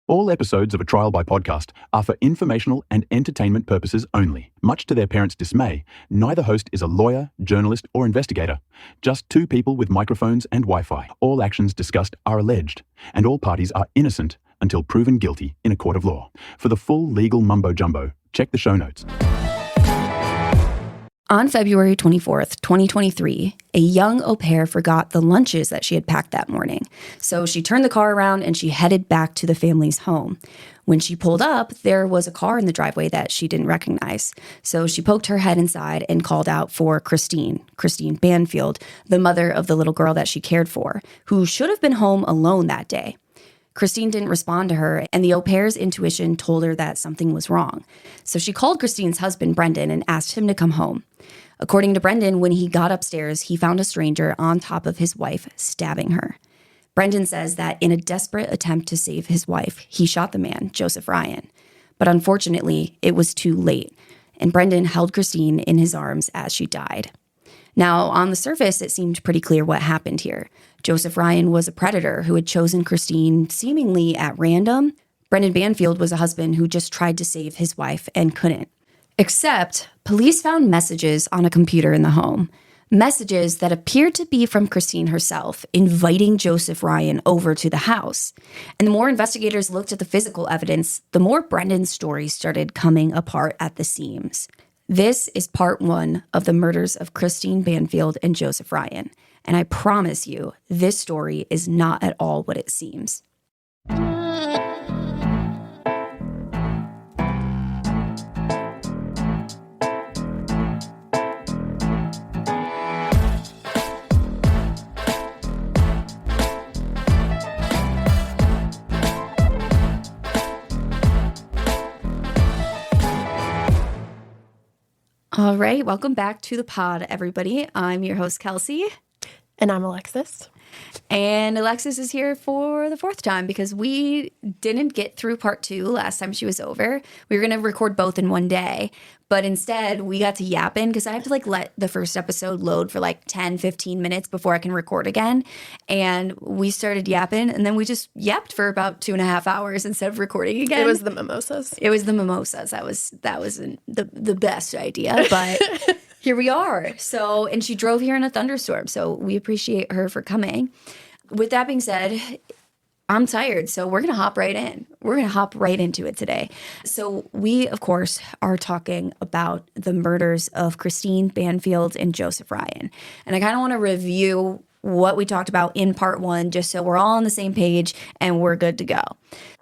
All episodes of A Trial by Podcast are for informational and entertainment purposes only. Much to their parents' dismay, neither host is a lawyer, journalist, or investigator. Just two people with microphones and Wi-Fi. All actions discussed are alleged, and all parties are innocent until proven guilty in a court of law. For the full legal mumbo-jumbo, check the show notes. On February 24th, 2023, a young au pair forgot the lunches that she had packed that morning. So she turned the car around and she headed back to the family's home. When she pulled up, there was a car in the driveway that she didn't recognize. So she poked her head inside and called out for Christine Banfield, the mother of the little girl that she cared for, who should have been home alone that day. Christine didn't respond to her, and the au pair's intuition told her that something was wrong. So she called Christine's husband, Brendan, and asked him to come home. According to Brendan, when he got upstairs, he found a stranger on top of his wife, stabbing her. Brendan says that in a desperate attempt to save his wife, he shot the man, Joseph Ryan. But unfortunately, it was too late, and Brendan held Christine in his arms as she died. Now, on the surface, it seemed pretty clear what happened here. Joseph Ryan was a predator who had chosen Christine seemingly at random. Brendan Banfield was a husband who just tried to save his wife and couldn't. Except, police found messages on a computer in the home. Messages that appeared to be from Christine herself, inviting Joseph Ryan over to the house. And the more investigators looked at the physical evidence, the more Brendan's story started coming apart at the seams. This is part one of the murders of Christine Banfield and Joseph Ryan. And I promise you, this story is not at all what it seems. All right, welcome back to the pod, everybody. I'm your host, Kelsey. And I'm Alexis. And Alexis is here for the fourth time because we didn't get through part two last time she was over. We were going to record both in one day, but instead we got to yapping because I have to let the first episode load for 10, 15 minutes before I can record again. And we started yapping and then we just yapped for about 2.5 hours instead of recording again. It was the mimosas. That wasn't the best idea, but here we are. So, and she drove here in a thunderstorm. So we appreciate her for coming. With that being said, I'm tired, so we're going to hop right in. We're going to hop right into it today. So we, of course, are talking about the murders of Christine Banfield and Joseph Ryan. And I kind of want to review what we talked about in part one, just so we're all on the same page and we're good to go.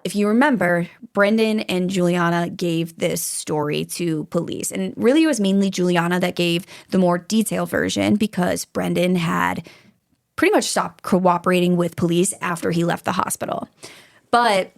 If you remember, Brendan and Juliana gave this story to police. And really, it was mainly Juliana that gave the more detailed version because Brendan had pretty much stopped cooperating with police after he left the hospital. But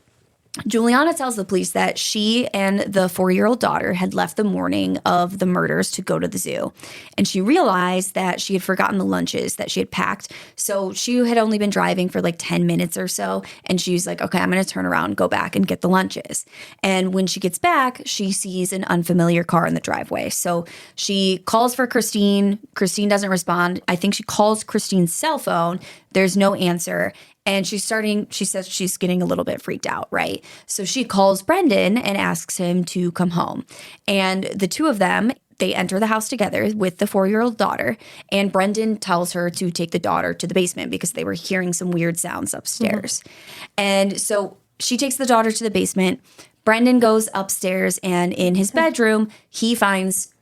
Juliana tells the police that she and the 4-year-old daughter had left the morning of the murders to go to the zoo. And she realized that she had forgotten the lunches that she had packed. So she had only been driving for 10 minutes or so. And she's like, okay, I'm going to turn around and go back and get the lunches. And when she gets back, she sees an unfamiliar car in the driveway. So she calls for Christine. Christine doesn't respond. I think she calls Christine's cell phone. There's no answer. And she says she's getting a little bit freaked out, right? So she calls Brendan and asks him to come home. And the two of them, they enter the house together with the 4-year-old daughter. And Brendan tells her to take the daughter to the basement because they were hearing some weird sounds upstairs. Mm-hmm. And so she takes the daughter to the basement. Brendan goes upstairs and in his bedroom, he finds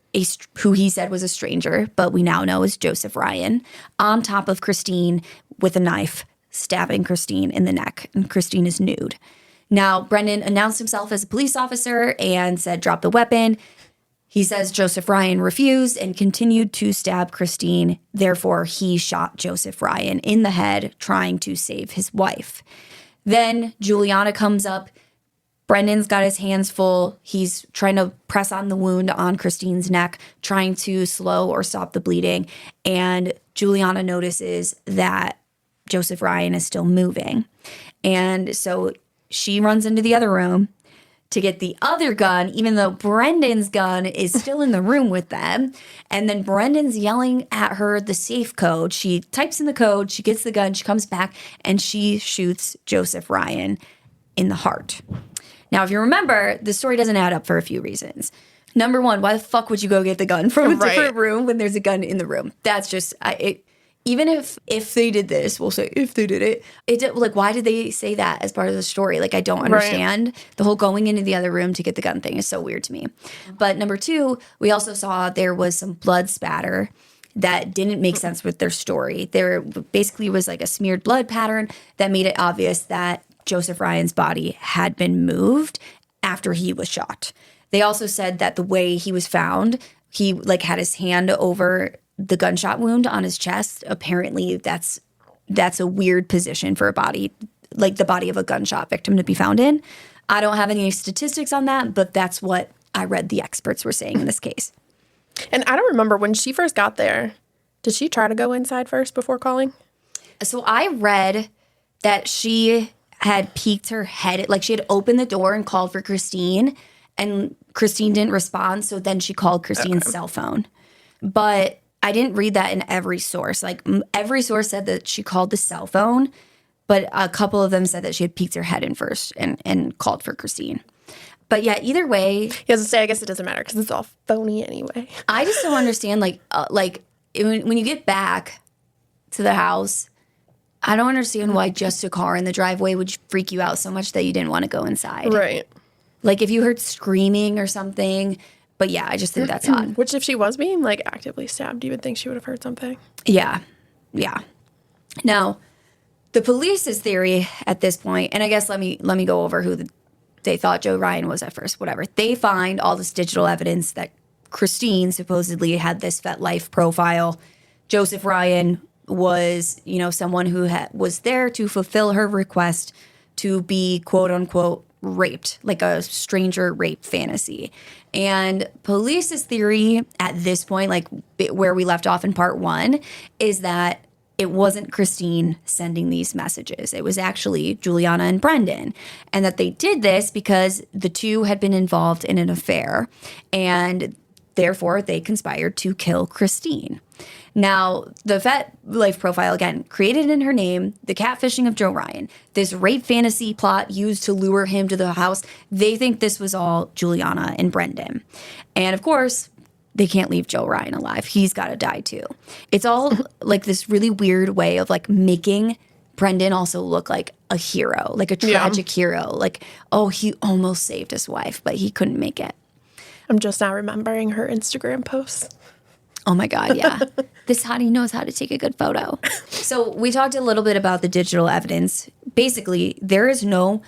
who he said was a stranger, but we now know is Joseph Ryan, on top of Christine with a knife, stabbing Christine in the neck, and Christine is nude. Now, Brendan announced himself as a police officer and said, drop the weapon. He says Joseph Ryan refused and continued to stab Christine. Therefore, he shot Joseph Ryan in the head, trying to save his wife. Then Juliana comes up. Brendan's got his hands full. He's trying to press on the wound on Christine's neck, trying to slow or stop the bleeding. And Juliana notices that Joseph Ryan is still moving. And so she runs into the other room to get the other gun, even though Brendan's gun is still in the room with them. And then Brendan's yelling at her the safe code. She types in the code, she gets the gun, she comes back, and she shoots Joseph Ryan in the heart. Now, if you remember, the story doesn't add up for a few reasons. Number one, why the fuck would you go get the gun from a different room when there's a gun in the room? That's just, even if they did this, we'll say if they did it, like, why did they say that as part of the story? Like, I don't understand. The whole going into the other room to get the gun thing is so weird to me. But number two, we also saw there was some blood spatter that didn't make sense with their story. There basically was like a smeared blood pattern that made it obvious that Joseph Ryan's body had been moved after he was shot. They also said that the way he was found, he like had his hand over the gunshot wound on his chest. Apparently that's a weird position for a body, like the body of a gunshot victim to be found in. I don't have any statistics on that, but that's what I read the experts were saying in this case. And I don't remember when she first got there. Did she try to go inside first before calling? So I read that she had peeked her head, like she had opened the door and called for Christine, and Christine didn't respond. So then she called Christine's cell phone. But I didn't read that in every source. Like every source said that she called the cell phone, but a couple of them said that she had peeked her head in first and called for Christine. But yeah, either way. I guess it doesn't matter because it's all phony anyway. I just don't understand, like when you get back to the house, I don't understand why just a car in the driveway would freak you out so much that you didn't want to go inside. Right. Like if you heard screaming or something. But yeah, I just think that's odd. Which if she was being like actively stabbed, you would think she would have heard something. Yeah. Yeah. Now, the police's theory at this point, and I guess let me go over who they thought Joe Ryan was at first, whatever. They find all this digital evidence that Christine supposedly had this FetLife profile. Joseph Ryan was, someone who was there to fulfill her request to be, quote unquote, raped, like a stranger rape fantasy. And police's theory at this point, like where we left off in part one, is that it wasn't Christine sending these messages. It was actually Juliana and Brendan. And that they did this because the two had been involved in an affair. And therefore, they conspired to kill Christine. Now, the FetLife profile, again, created in her name, the catfishing of Joe Ryan, this rape fantasy plot used to lure him to the house, they think this was all Juliana and Brendan. And of course, they can't leave Joe Ryan alive. He's got to die too. It's all like this really weird way of like making Brendan also look like a hero, like a tragic hero. Like, oh, he almost saved his wife, but he couldn't make it. I'm just now remembering her Instagram posts. Oh my God, yeah. This hottie knows how to take a good photo. So we talked a little bit about the digital evidence. Basically, there is no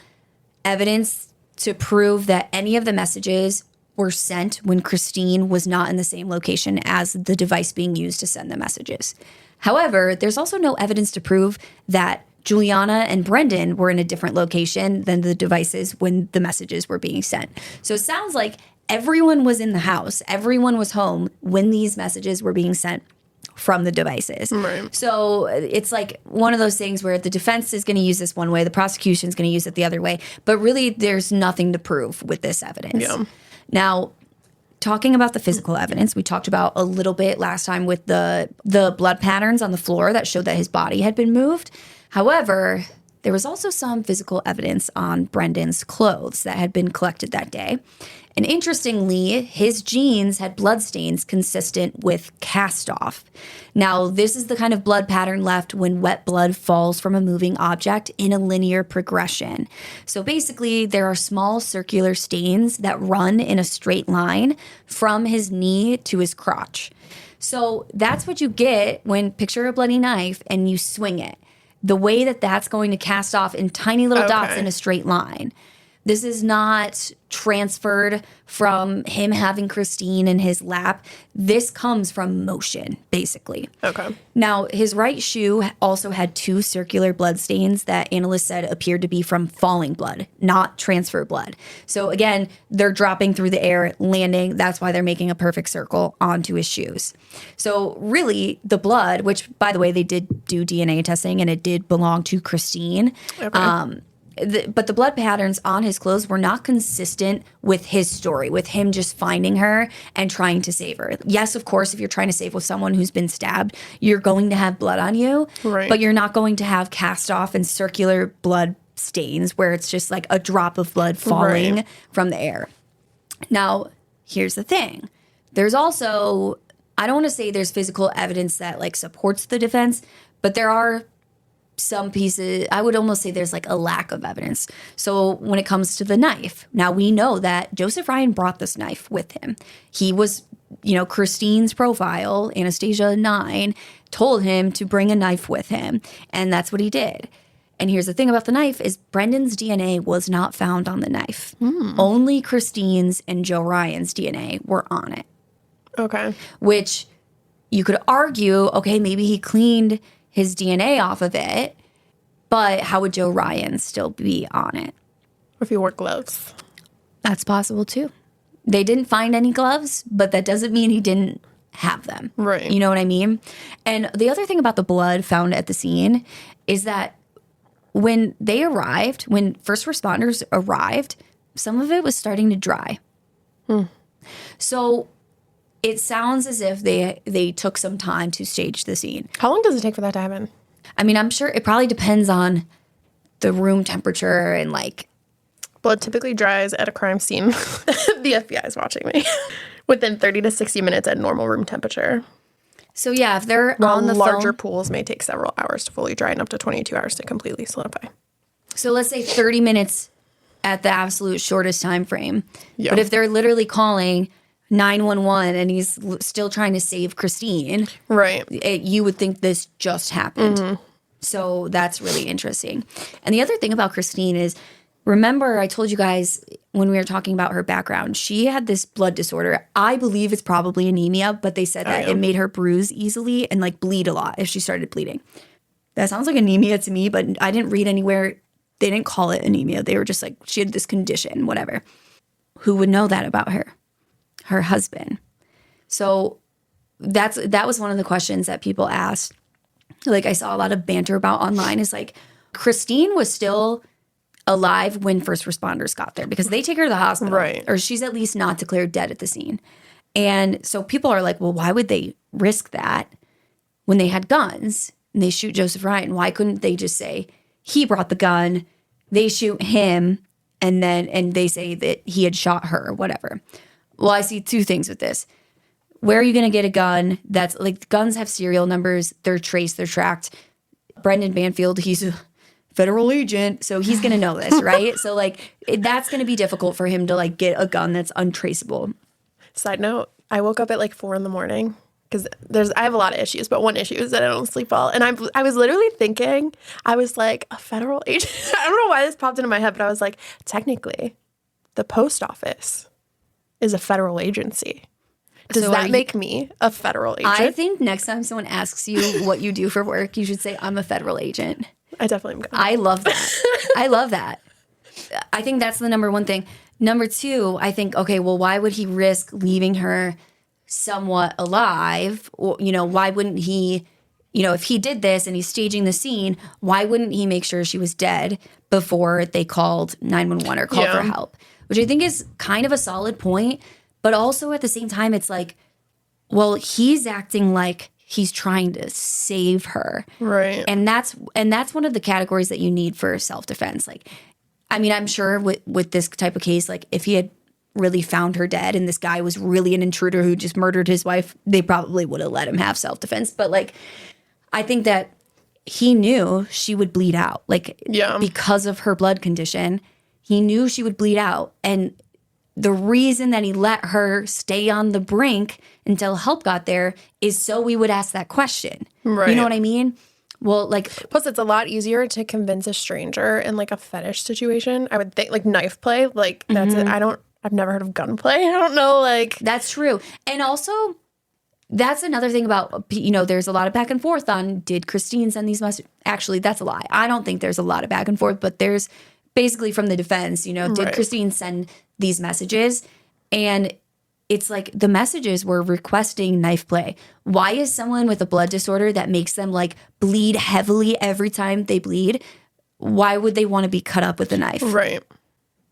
evidence to prove that any of the messages were sent when Christine was not in the same location as the device being used to send the messages. However, there's also no evidence to prove that Juliana and Brendan were in a different location than the devices when the messages were being sent. So it sounds like everyone was in the house. Everyone was home when these messages were being sent from the devices. Right. So it's like one of those things where the defense is going to use this one way, the prosecution is going to use it the other way. But really, there's nothing to prove with this evidence. Yeah. Now, talking about the physical evidence, we talked about a little bit last time with the blood patterns on the floor that showed that his body had been moved. However, there was also some physical evidence on Brendan's clothes that had been collected that day. And interestingly, his jeans had bloodstains consistent with cast-off. Now, this is the kind of blood pattern left when wet blood falls from a moving object in a linear progression. So basically, there are small circular stains that run in a straight line from his knee to his crotch. So that's what you get when picture a bloody knife and you swing it. The way that that's going to cast off in tiny little dots in a straight line. This is not transferred from him having Christine in his lap. This comes from motion, basically. Okay. Now, his right shoe also had 2 circular blood stains that analysts said appeared to be from falling blood, not transfer blood. So again, they're dropping through the air, landing. That's why they're making a perfect circle onto his shoes. So really, the blood, which, by the way, they did do DNA testing, and it did belong to Christine. Okay. But the blood patterns on his clothes were not consistent with his story, with him just finding her and trying to save her. Yes, of course, if you're trying to save with someone who's been stabbed, you're going to have blood on you, Right. but you're not going to have cast off and circular blood stains where it's just like a drop of blood falling from the air. Now, here's the thing. There's also, I don't want to say there's physical evidence that like supports the defense, but there are some pieces, I would almost say there's like a lack of evidence. So when it comes to the knife, now we know that Joseph Ryan brought this knife with him. He was, Christine's profile, Anastasia 9, told him to bring a knife with him. And that's what he did. And here's the thing about the knife is Brendan's DNA was not found on the knife. Only Christine's and Joe Ryan's DNA were on it. Okay. Which you could argue, okay, maybe he cleaned his DNA off of it, but how would Joe Ryan still be on it? If he wore gloves. That's possible too. They didn't find any gloves, but that doesn't mean he didn't have them. Right. You know what I mean? And the other thing about the blood found at the scene is that when they arrived, when first responders arrived, some of it was starting to dry. So it sounds as if they took some time to stage the scene. How long does it take for that to happen? I mean, I'm sure it probably depends on the room temperature and like. Blood typically dries at a crime scene. The FBI is watching me. Within 30 to 60 minutes at normal room temperature. So yeah, if they're While on the larger phone, pools may take several hours to fully dry and up to 22 hours to completely solidify. so let's say 30 minutes at the absolute shortest time frame. Yeah. But if they're literally calling 911 and he's still trying to save Christine, Right. You would think this just happened. So that's really interesting. And the other thing about Christine is, remember I told you guys when we were talking about her background, she had this blood disorder. I believe it's probably anemia, but they said that it made her bruise easily and like bleed a lot if she started bleeding. That sounds like anemia to me, but I didn't read anywhere. They didn't call it anemia. They were just like, she had this condition, whatever. Who would know that about her? Her husband. So that was one of the questions that people asked. Like I saw a lot of banter about online is like, Christine was still alive when first responders got there because they take her to the hospital. Right. Or she's at least not declared dead at the scene. And so people are like, well, why would they risk that when they had guns and they shoot Joseph Ryan? Why couldn't they just say he brought the gun, they shoot him, and they say that he had shot her or whatever? Well, I see two things with this. Where are you going to get a gun that's like, guns have serial numbers, they're traced, they're tracked. Brendan Banfield, he's a federal agent, so he's going to know this, right? So like that's going to be difficult for him to like get a gun that's untraceable. Side note, I woke up at like 4 a.m. because I have a lot of issues, but one issue is that I don't sleep well. And I was literally thinking, I was like, a federal agent? I don't know why this popped into my head, but I was like, technically, the post office is a federal agency. Does So that make me a federal agent? I think next time someone asks you what you do for work, you should say, I'm a federal agent. I definitely am. I love that. I love that. I think that's the number one thing. Number two, I think, okay, well, why would he risk leaving her somewhat alive? Or, why wouldn't he, if he did this and he's staging the scene, why wouldn't he make sure she was dead before they called 911 or called for help? Which I think is kind of a solid point. But also at the same time, it's like, well, he's acting like he's trying to save her. Right. And that's one of the categories that you need for self-defense. Like, I mean, I'm sure with this type of case, like if he had really found her dead and this guy was really an intruder who just murdered his wife, they probably would have let him have self-defense. But like, I think that he knew she would bleed out. Like, because of her blood condition, he knew she would bleed out. And the reason that he let her stay on the brink until help got there is so we would ask that question. Right. You know what I mean? Well, like, plus it's a lot easier to convince a stranger in like a fetish situation. I would think like knife play, like that's it. I've never heard of gunplay. I don't know, like. That's true. And also, that's another thing about, there's a lot of back and forth on, did Christine send these messages? Actually, that's a lie. I don't think there's a lot of back and forth, but there's basically from the defense, did Christine send these messages? And it's like the messages were requesting knife play. Why is someone with a blood disorder that makes them like bleed heavily every time they bleed, why would they want to be cut up with a knife? Right.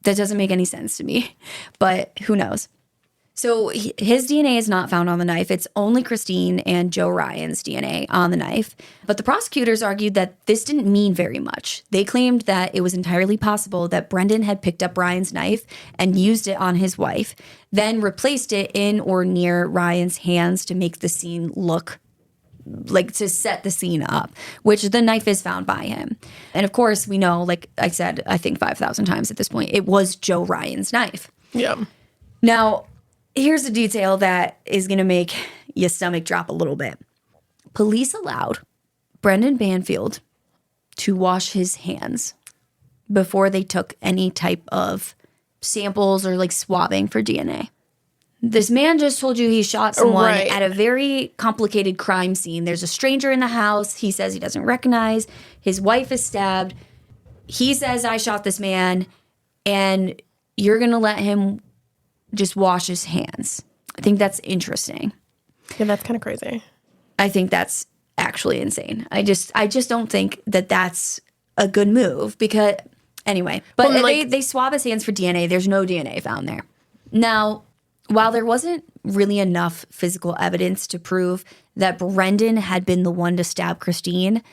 That doesn't make any sense to me, but who knows? So his DNA is not found on the knife. It's only Christine and Joe Ryan's DNA on the knife. But the prosecutors argued that this didn't mean very much. They claimed that it was entirely possible that Brendan had picked up Ryan's knife and used it on his wife, then replaced it in or near Ryan's hands to make the scene look like, to set the scene up, which the knife is found by him. And of course, we know, like I said, I think 5,000 times at this point, it was Joe Ryan's knife. Yeah. Now, here's a detail that is going to make your stomach drop a little bit. Police allowed Brendan Banfield to wash his hands before they took any type of samples or like swabbing for DNA. This man just told you he shot someone at a very complicated crime scene. There's a stranger in the house he says he doesn't recognize. His wife is stabbed. He says, I shot this man, and you're going to let him just wash his hands. I think that's interesting. Yeah, that's kind of crazy. I think that's actually insane. I just don't think that that's a good move because, anyway. But they swab his hands for DNA. There's no DNA found there. Now, while there wasn't really enough physical evidence to prove that Brendan had been the one to stab Christine,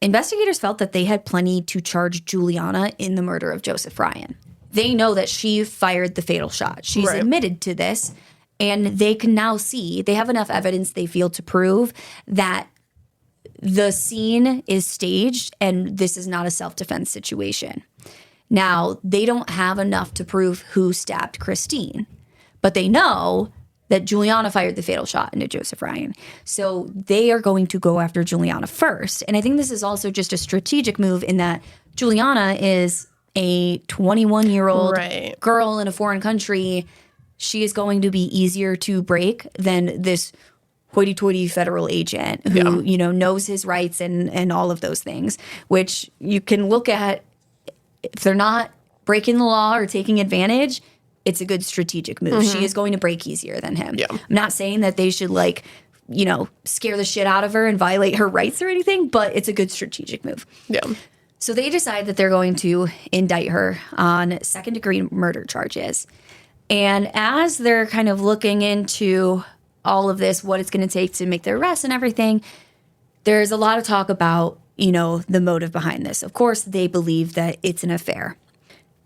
investigators felt that they had plenty to charge Juliana in the murder of Joseph Ryan. They know that she fired the fatal shot. She's admitted to this, and they can now see, they have enough evidence they feel to prove that the scene is staged and this is not a self-defense situation. Now, they don't have enough to prove who stabbed Christine, but they know that Juliana fired the fatal shot into Joseph Ryan. So they are going to go after Juliana first. And I think this is also just a strategic move in that Juliana is a 21-year-old girl in a foreign country. She is going to be easier to break than this hoity-toity federal agent who, knows his rights and all of those things, which you can look at. If they're not breaking the law or taking advantage, it's a good strategic move. She is going to break easier than him. Yeah. I'm not saying that they should scare the shit out of her and violate her rights or anything, but it's a good strategic move. Yeah. So they decide that they're going to indict her on second-degree murder charges. And as they're kind of looking into all of this, what it's going to take to make the arrest and everything, there's a lot of talk about, the motive behind this. Of course, they believe that it's an affair.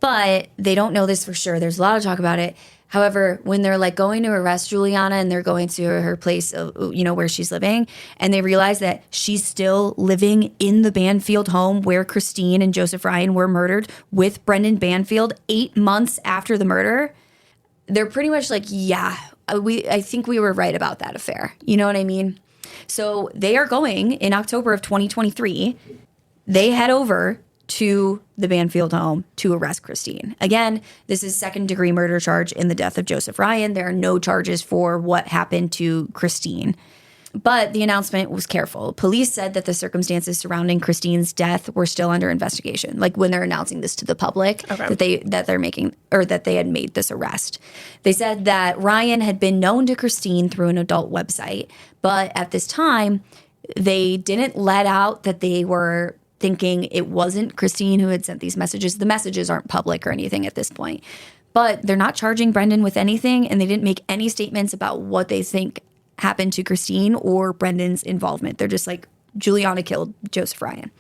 But they don't know this for sure. There's a lot of talk about it. However, when they're going to arrest Juliana and they're going to her place, where she's living, and they realize that she's still living in the Banfield home where Christine and Joseph Ryan were murdered with Brendan Banfield 8 months after the murder, they're pretty much I think we were right about that affair. You know what I mean? So they are going in October of 2023. They head over to the Banfield home to arrest Christine. Again, this is second-degree murder charge in the death of Joseph Ryan. There are no charges for what happened to Christine. But the announcement was careful. Police said that the circumstances surrounding Christine's death were still under investigation. Like when they're announcing this to the public, that they had made this arrest. They said that Ryan had been known to Christine through an adult website, but at this time, they didn't let out that they were thinking it wasn't Christine who had sent these messages. The messages aren't public or anything at this point. But they're not charging Brendan with anything, and they didn't make any statements about what they think happened to Christine or Brendan's involvement. They're just like, Juliana killed Joseph Ryan.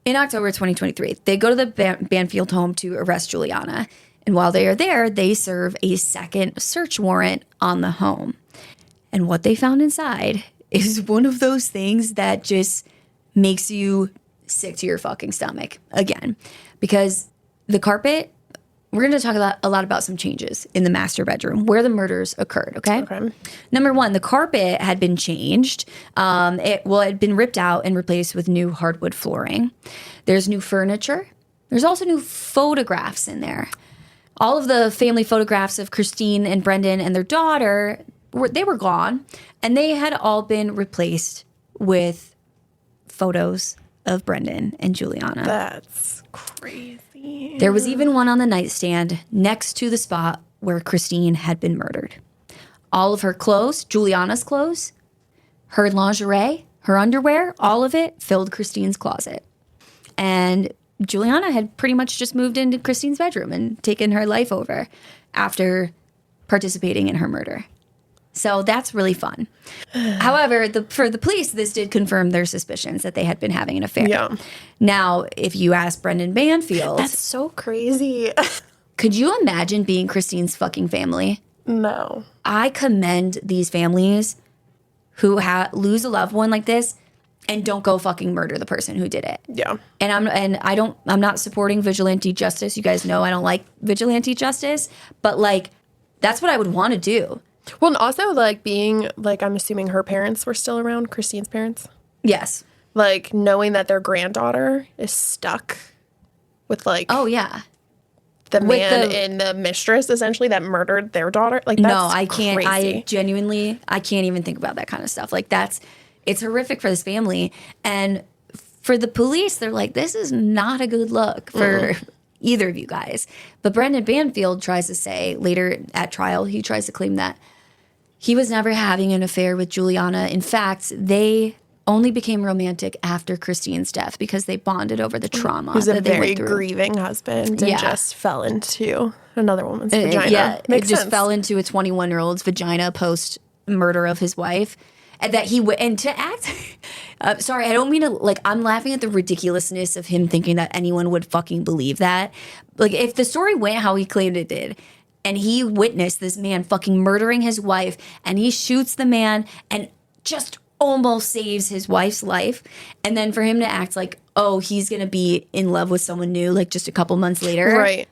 In October 2023, they go to the Banfield home to arrest Juliana. And while they are there, they serve a second search warrant on the home. And what they found inside is one of those things that just makes you sick to your fucking stomach again. Because the carpet, we're going to talk a lot about some changes in the master bedroom where the murders occurred, okay? Number one, the carpet had been changed. It had been ripped out and replaced with new hardwood flooring. There's new furniture. There's also new photographs in there. All of the family photographs of Christine and Brendan and their daughter, they were gone, and they had all been replaced with photos of Brendan and Juliana. That's crazy. There was even one on the nightstand next to the spot where Christine had been murdered. All of her clothes, Juliana's clothes, her lingerie, her underwear, all of it filled Christine's closet. And Juliana had pretty much just moved into Christine's bedroom and taken her life over after participating in her murder. So that's really fun. However, for the police, this did confirm their suspicions that they had been having an affair. Yeah. Now, if you ask Brendan Banfield, That's so crazy. could you imagine being Christine's fucking family? No. I commend these families who lose a loved one like this and don't go fucking murder the person who did it. Yeah. And I'm not supporting vigilante justice. You guys know I don't like vigilante justice, but like that's what I would want to do. Well, and also like being like, I'm assuming her parents were still around, Christine's parents. Yes. Like knowing that their granddaughter is stuck with like Oh yeah. the man and the mistress essentially that murdered their daughter. Like that's No, I can't. crazy. I can't even think about that kind of stuff. Like it's horrific for this family. And for the police, they're like, this is not a good look for either of you guys. But Brendan Banfield tries to say later at trial, he tries to claim that he was never having an affair with Juliana. In fact, they only became romantic after Christine's death because they bonded over the trauma Who's a that they very went through. grieving husband and Yeah. just fell into another woman's vagina. Yeah, Makes it just sense. fell into a 21-year-old's vagina post murder of his wife. And that and to act, sorry, I don't mean to, like, I'm laughing at the ridiculousness of him thinking that anyone would fucking believe that. Like, if the story went how he claimed it did, and he witnessed this man fucking murdering his wife, and he shoots the man and just almost saves his wife's life, and then for him to act like, oh, he's gonna be in love with someone new, like, just a couple months later. Right.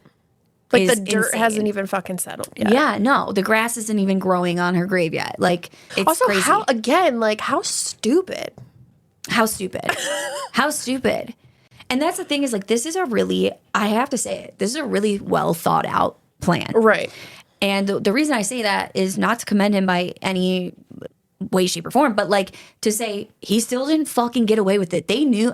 Like the is dirt insane. hasn't even fucking settled yet. Yeah, no, the grass isn't even growing on her grave yet. Like, it's Also, crazy. how stupid. How stupid. How stupid. And that's the thing is, like, this is I have to say it, this is a really well thought out plan. Right. And the reason I say that is not to commend him by any way, shape, or form, but like to say he still didn't fucking get away with it. They knew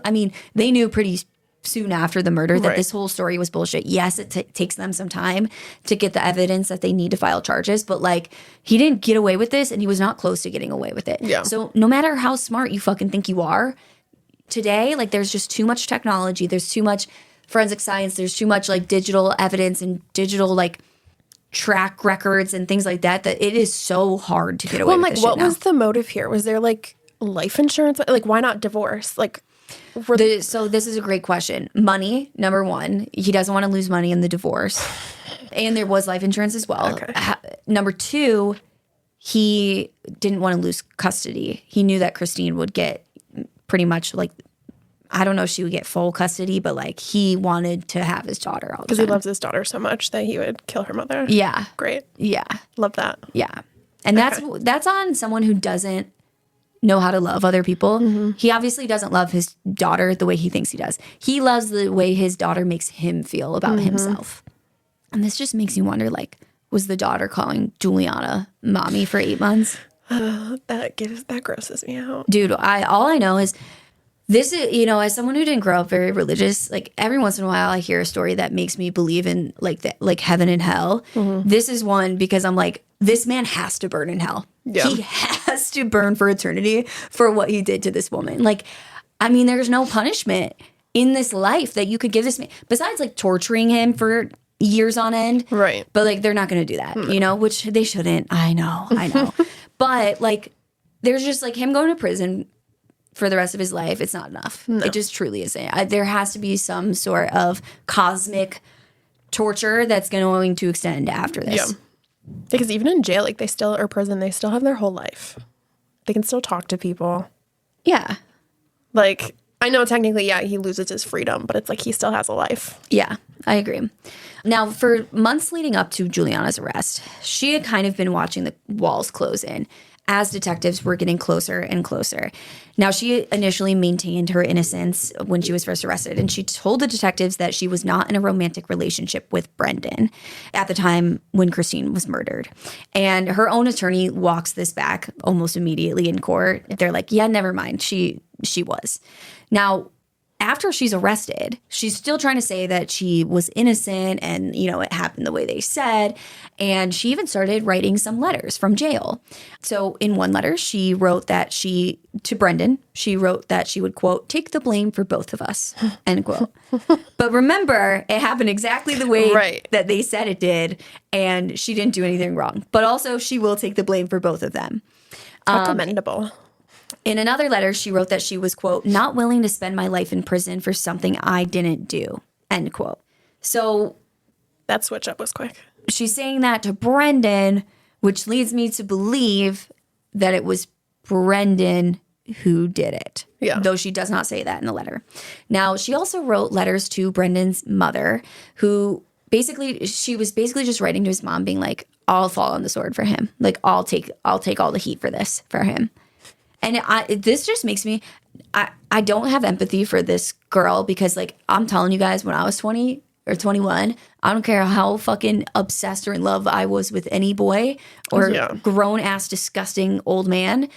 pretty soon after the murder that this whole story was bullshit. Yes, it takes them some time to get the evidence that they need to file charges, but like he didn't get away with this and he was not close to getting away with it. Yeah. So no matter how smart you fucking think you are, today, like there's just too much technology, there's too much forensic science, there's too much like digital evidence and digital like track records and things like that it is so hard to get away Well, with like, this what shit now. was the motive here? Was there like life insurance? Like, why not divorce? Like, So this is a great question. Money, number one. He doesn't want to lose money in the divorce. And there was life insurance as well. Okay. Number two, he didn't want to lose custody. He knew that Christine would get pretty much like, I don't know if she would get full custody, but like he wanted to have his daughter all the because time. he loves his daughter so much that he would kill her mother. Yeah. Great. Yeah. Love that. Yeah. And that's on someone who doesn't know how to love other people. He obviously doesn't love his daughter the way he thinks he does. He loves the way his daughter makes him feel about himself. And this just makes you wonder, like, was the daughter calling Juliana mommy for 8 months? That grosses me out. Dude, all I know is this is, as someone who didn't grow up very religious, like every once in a while I hear a story that makes me believe in like heaven and hell. This is one because I'm like, this man has to burn in hell. Yeah. He has to burn for eternity for what he did to this woman. Like, I mean, there's no punishment in this life that you could give this man besides like torturing him for years on end. Right. But like, they're not going to do that, which they shouldn't. I know. But like, there's just like him going to prison for the rest of his life. It's not enough. No. It just truly isn't. There has to be some sort of cosmic torture that's going to extend after this. Yeah. Because even in jail, like or prison, they still have their whole life. They can still talk to people. Yeah. Like, I know technically, yeah, he loses his freedom, but it's like he still has a life. Yeah, I agree. Now, for months leading up to Juliana's arrest, she had kind of been watching the walls close in as detectives were getting closer and closer. Now, she initially maintained her innocence when she was first arrested, and she told the detectives that she was not in a romantic relationship with Brendan at the time when Christine was murdered. And her own attorney walks this back almost immediately in court. They're like, yeah, never mind. She was. Now, after she's arrested, she's still trying to say that she was innocent and, it happened the way they said. And she even started writing some letters from jail. So in one letter, she wrote that to Brendan, she wrote that she would, quote, take the blame for both of us, end quote. But remember, it happened exactly the way that they said it did. And she didn't do anything wrong. But also, she will take the blame for both of them. Commendable. In another letter, she wrote that she was, quote, not willing to spend my life in prison for something I didn't do, end quote. So that switch up was quick. She's saying that to Brendan, which leads me to believe that it was Brendan who did it. Yeah. Though she does not say that in the letter. Now, she also wrote letters to Brendan's mother, who she was basically just writing to his mom being like, I'll fall on the sword for him. Like, I'll take all the heat for this for him. And this just makes me, I don't have empathy for this girl because, like, I'm telling you guys, when I was 20 or 21, I don't care how fucking obsessed or in love I was with any boy or grown-ass disgusting old man,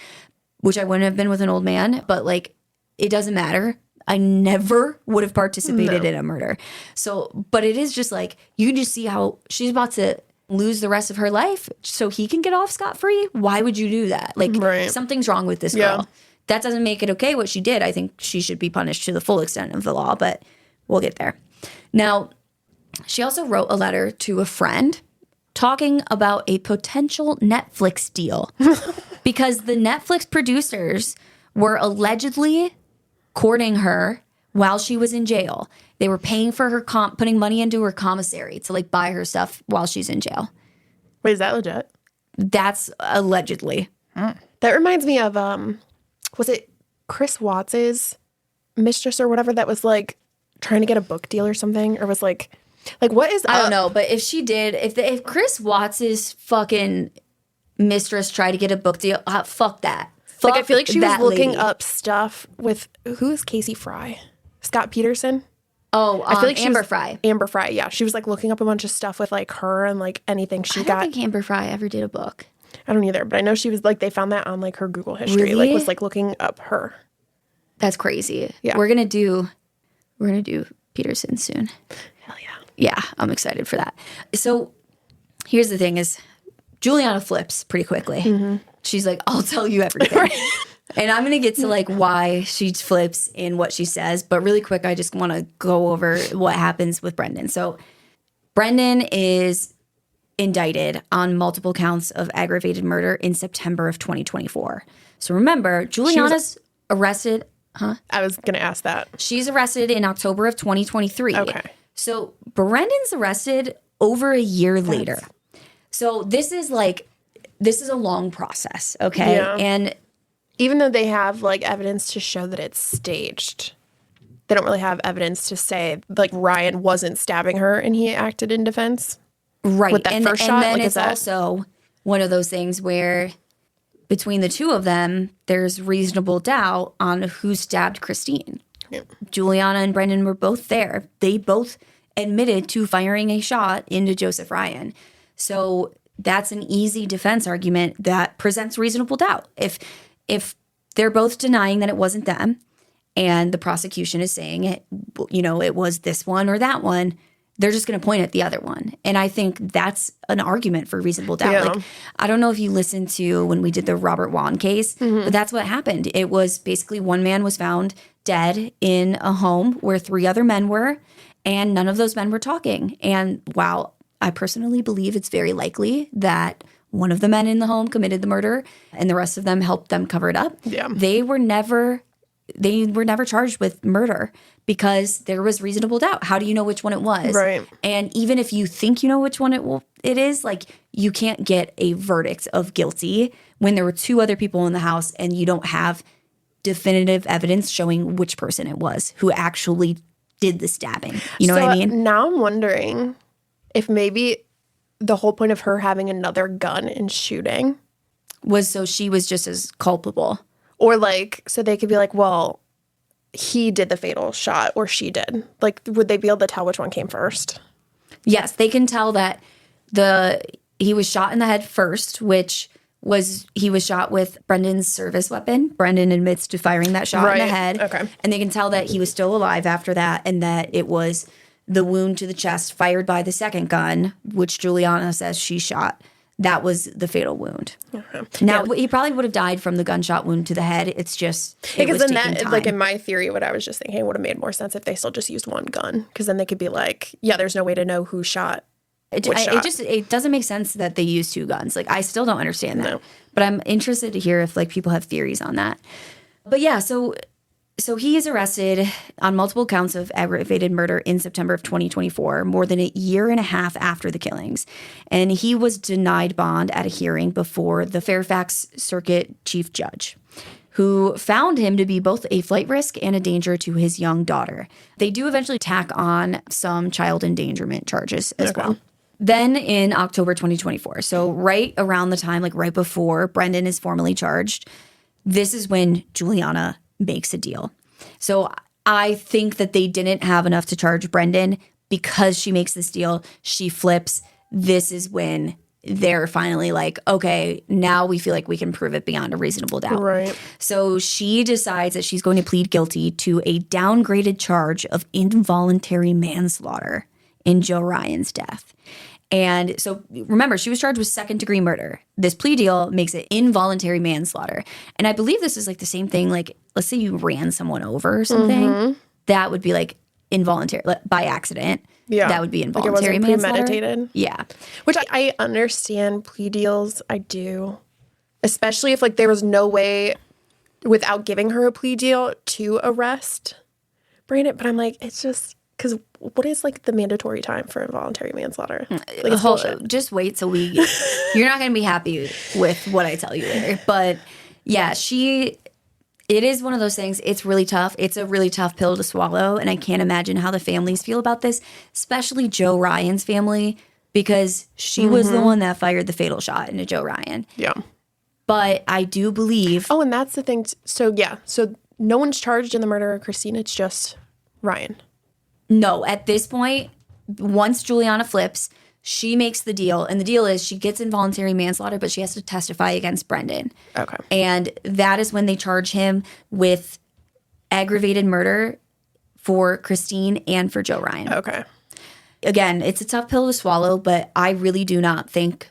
which I wouldn't have been with an old man, but, like, it doesn't matter. I never would have participated in a murder. So, but it is just like, you can just see how she's about to lose the rest of her life so he can get off scot-free. Why would you do that? Like, something's wrong with this girl. That doesn't make it okay what she did. I think she should be punished to the full extent of the law, but we'll get there. Now, she also wrote a letter to a friend talking about a potential Netflix deal because the Netflix producers were allegedly courting her while she was in jail. They were paying for her putting money into her commissary to, like, buy her stuff while she's in jail. Wait, is that legit? That's allegedly. That reminds me of, was it Chris Watts's mistress or whatever that was, like, trying to get a book deal or something? Or was, like what is I don't know, but if she did, if Chris Watts's fucking mistress tried to get a book deal, fuck that. Like, I feel like she was looking up stuff with, who is Casey Fry? Scott Peterson? Oh, I feel like Amber Fry. Amber Fry, yeah. She was, like, looking up a bunch of stuff with, like, her and, like, anything she got. I don't think Amber Fry ever did a book. I don't either, but I know she was, like, they found that on, like, her Google history. Really? Like, was, like, looking up her. That's crazy. Yeah. We're gonna do Peterson soon. Hell yeah. Yeah, I'm excited for that. So here's the thing is, Juliana flips pretty quickly. Mm-hmm. She's like, I'll tell you everything. And I'm going to get to, like, why she flips in what she says. But really quick, I just want to go over what happens with Brendan. So Brendan is indicted on multiple counts of aggravated murder in September of 2024. So remember, Juliana's arrested. Huh? I was going to ask that. She's arrested in October of 2023. Okay. So Brendan's arrested over a year later. So this is a long process, okay? Yeah. And even though they have, like, evidence to show that it's staged, they don't really have evidence to say, like, Ryan wasn't stabbing her and he acted in defense. Right. With that first shot. And then like, it's also one of those things where between the two of them, there's reasonable doubt on who stabbed Christine. Yeah. Juliana and Brendan were both there. They both admitted to firing a shot into Joseph Ryan. So that's an easy defense argument that presents reasonable doubt. If they're both denying that it wasn't them and the prosecution is saying it, it was this one or that one, they're just going to point at the other one. And I think that's an argument for reasonable doubt. Yeah. Like, I don't know if you listened to when we did the Robert Wan case, but that's what happened. It was basically one man was found dead in a home where 3 other men were, and none of those men were talking. And while I personally believe it's very likely that one of the men in the home committed the murder and the rest of them helped them cover it up, they were never charged with murder because there was reasonable doubt. How do you know which one it was? Right. And even if you think you know which one it is, like, you can't get a verdict of guilty when there were 2 other people in the house and you don't have definitive evidence showing which person it was who actually did the stabbing. You know what I mean? Now I'm wondering if maybe the whole point of her having another gun and shooting was so she was just as culpable. Or, like, so they could be like, well, he did the fatal shot or she did. Like, would they be able to tell which one came first? Yes, they can tell that he was shot in the head first, which he was shot with Brendan's service weapon. Brendan admits to firing that shot in the head. Okay. And they can tell that he was still alive after that and that it was the wound to the chest fired by the second gun, which Juliana says she shot. That was the fatal wound. Now, he probably would have died from the gunshot wound to the head. It's just, because then that, like in my theory, what I was just thinking would have made more sense if they still just used one gun. Because then they could be like, yeah, there's no way to know who shot. It doesn't make sense that they use two guns. Like, I still don't understand that. But I'm interested to hear if like people have theories on that. But yeah, so he is arrested on multiple counts of aggravated murder in September of 2024, more than a year and a half after the killings. And he was denied bond at a hearing before the Fairfax Circuit Chief Judge, who found him to be both a flight risk and a danger to his young daughter. They do eventually tack on some child endangerment charges as well. Then in October 2024, so right around the time, like right before Brendan is formally charged, this is when Juliana makes a deal. So I think that they didn't have enough to charge Brendan because she makes this deal. She flips. This is when they're finally like, okay, now we feel like we can prove it beyond a reasonable doubt. Right. So she decides that she's going to plead guilty to a downgraded charge of involuntary manslaughter in Joe Ryan's death. And so remember, she was charged with second-degree murder. This plea deal makes it involuntary manslaughter. And I believe this is like the same thing, like let's say you ran someone over or something. That would be like involuntary, like, by accident. Yeah. That would be involuntary like manslaughter. Premeditated. Yeah. Which I understand plea deals. I do. Especially if like there was no way without giving her a plea deal to arrest Brandon. But I'm like, it's just... Because what is like the mandatory time for involuntary manslaughter? Like, it's bullshit. Just wait till you're not going to be happy with what I tell you later. But yeah, it is one of those things. It's really tough. It's a really tough pill to swallow. And I can't imagine how the families feel about this, especially Joe Ryan's family, because she was the one that fired the fatal shot into Joe Ryan. Yeah. But I do believe. Oh, and that's the thing. So no one's charged in the murder of Christine. It's just Ryan. No, at this point, once Juliana flips, she makes the deal. And the deal is she gets involuntary manslaughter, but she has to testify against Brendan. Okay. And that is when they charge him with aggravated murder for Christine and for Joe Ryan. Okay. Again, it's a tough pill to swallow, but I really do not think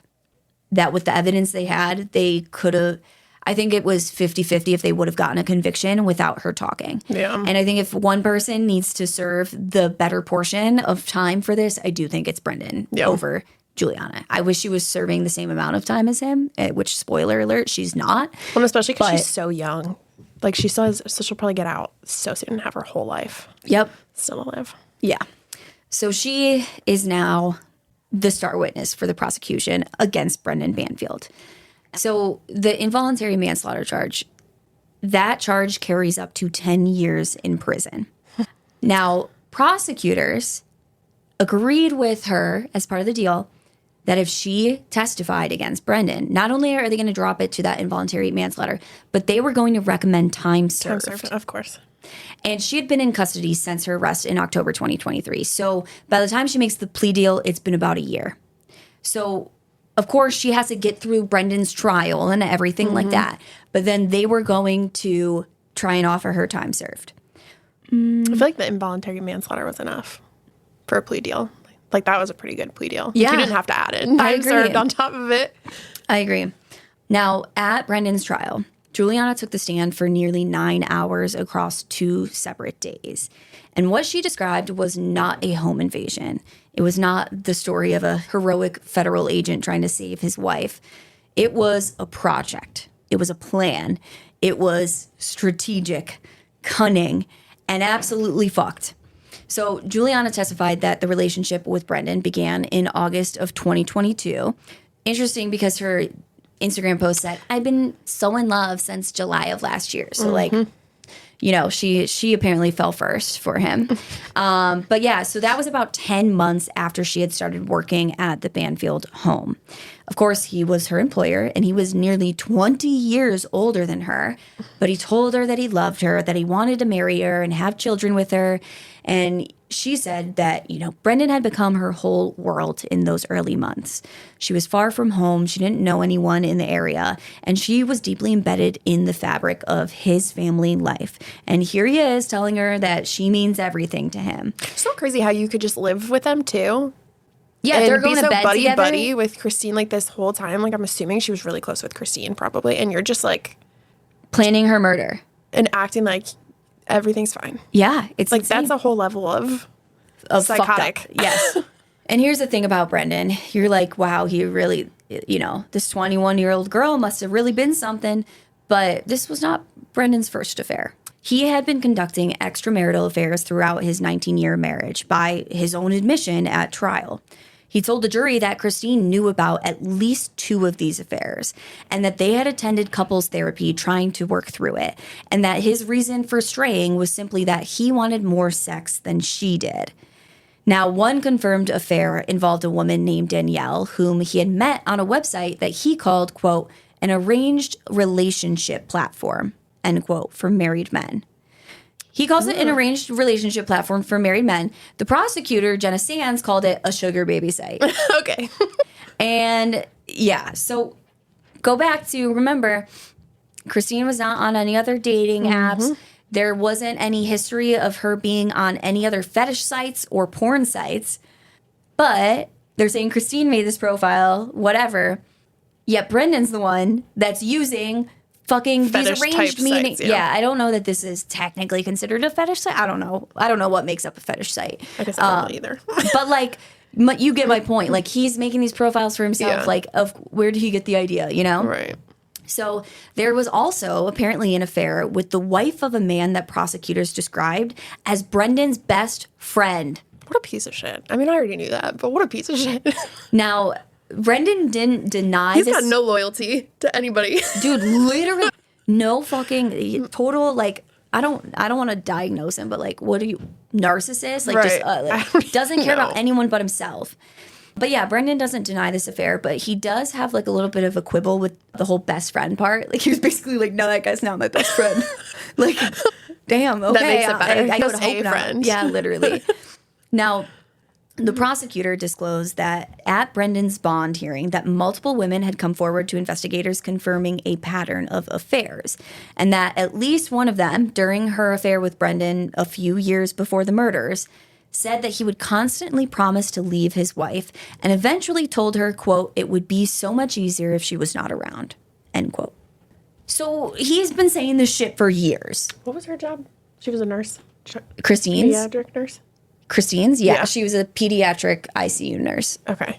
that with the evidence they had, they could have... I think it was 50-50 if they would have gotten a conviction without her talking. Yeah. And I think if one person needs to serve the better portion of time for this, I do think it's Brendan over Juliana. I wish she was serving the same amount of time as him, which, spoiler alert, she's not. Well, especially because she's so young. Like, she still has, so she'll probably get out so soon and have her whole life. Yep. Still alive. Yeah. So she is now the star witness for the prosecution against Brendan Banfield. So the involuntary manslaughter charge, that charge carries up to 10 years in prison. Now, prosecutors agreed with her as part of the deal that if she testified against Brendan, not only are they going to drop it to that involuntary manslaughter, but they were going to recommend time served. Time served, of course. And she had been in custody since her arrest in October 2023. So by the time she makes the plea deal, it's been about a year. So... Of course, she has to get through Brendan's trial and everything like that. But then they were going to try and offer her time served. I feel like the involuntary manslaughter was enough for a plea deal. Like, that was a pretty good plea deal. Yeah. You didn't have to add in time served on top of it. I agree. Now, at Brendan's trial, Juliana took the stand for nearly 9 hours across 2 separate days. And what she described was not a home invasion. It was not the story of a heroic federal agent trying to save his wife. It was a project. It was a plan. It was strategic, cunning, and absolutely fucked. So Juliana testified that the relationship with Brendan began in August of 2022. Interesting because her Instagram post said, I've been so in love since July of last year. So like... You know, she apparently fell first for him. But yeah, so that was about 10 months after she had started working at the Banfield home. Of course, he was her employer, and he was nearly 20 years older than her. But he told her that he loved her, that he wanted to marry her and have children with her. And she said that, Brendan had become her whole world in those early months. She was far from home. She didn't know anyone in the area. And she was deeply embedded in the fabric of his family life. And here he is telling her that she means everything to him. It's so crazy how you could just live with them too. Yeah, and they're going be to so bed buddy together. buddy with Christine like this whole time. Like I'm assuming she was really close with Christine probably. And you're just like Planning her murder. and acting like everything's fine. Yeah, it's Like insane. that's a whole level of Of fucked up. psychotic. Yes. And here's the thing about Brendan. You're like, wow, he really, this 21-year-old girl must have really been something. But this was not Brendan's first affair. He had been conducting extramarital affairs throughout his 19-year marriage by his own admission at trial. He told the jury that Christine knew about at least 2 of these affairs and that they had attended couples therapy trying to work through it, and that his reason for straying was simply that he wanted more sex than she did. Now, one confirmed affair involved a woman named Danielle, whom he had met on a website that he called, quote, an arranged relationship platform, end quote, for married men. He calls it an arranged relationship platform for married men. The prosecutor, Jenna Sands, called it a sugar baby site. Okay. And yeah, so go back to, remember, Christine was not on any other dating apps. There wasn't any history of her being on any other fetish sites or porn sites. But they're saying Christine made this profile, whatever. Yet Brendan's the one that's using fucking Fetish these type arranged meetings. sites, yeah. I don't know that this is technically considered a fetish site. I don't know. I don't know what makes up a fetish site. I guess I don't know either. But like, you get my point. Like, he's making these profiles for himself. Yeah. Like, of where did he get the idea? Right. So there was also apparently an affair with the wife of a man that prosecutors described as Brendan's best friend. What a piece of shit. I mean, I already knew that, but what a piece of shit. Now, Brendan didn't deny He's this. got no loyalty to anybody. Dude, literally no fucking total, like, I don't want to diagnose him, but like, what are you, narcissist? Like, Right. just doesn't care No. about anyone but himself. But yeah, Brendan doesn't deny this affair, but he does have like a little bit of a quibble with the whole best friend part. Like, he was basically like, no, that guy's not my best friend. Like, damn, okay. That makes it better. I Just would a hope not. friend. Yeah, literally. Now, the prosecutor disclosed that at Brendan's bond hearing that multiple women had come forward to investigators confirming a pattern of affairs, and that at least one of them, during her affair with Brendan a few years before the murders, said that he would constantly promise to leave his wife and eventually told her, quote, it would be so much easier if she was not around, end quote. So he's been saying this shit for years. What was her job? She was a nurse. Christine's? Pediatric nurse? Christine's? Yeah, Yeah. she was a pediatric ICU nurse. Okay.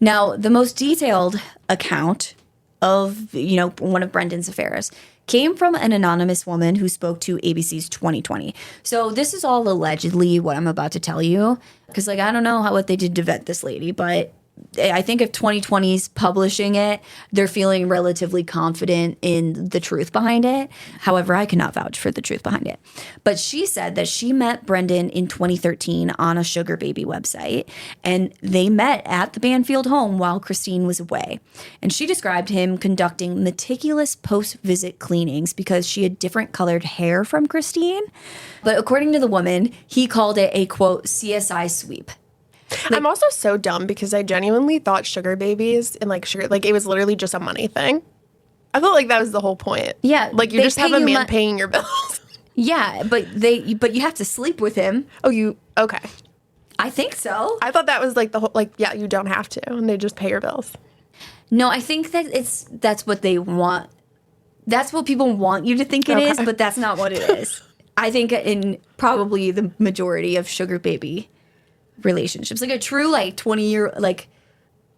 Now, the most detailed account of, one of Brendan's affairs came from an anonymous woman who spoke to ABC's 2020. So this is all allegedly what I'm about to tell you, because, I don't know what they did to vet this lady, but I think if 2020's publishing it, they're feeling relatively confident in the truth behind it. However, I cannot vouch for the truth behind it. But she said that she met Brendan in 2013 on a sugar baby website, and they met at the Banfield home while Christine was away. And she described him conducting meticulous post-visit cleanings because she had different colored hair from Christine. But according to the woman, he called it a, quote, CSI sweep. I'm also so dumb because I genuinely thought sugar babies and sugar, it was literally just a money thing. I felt like that was the whole point. Yeah, you they just have pay a you man paying your bills. Yeah, but you have to sleep with him. Okay. I think so. I thought that was the whole, you don't have to, and they just pay your bills. No, I think that that's what they want. That's what people want you to think it is, but that's not what it is. I think in probably the majority of sugar baby relationships, a true 20-year,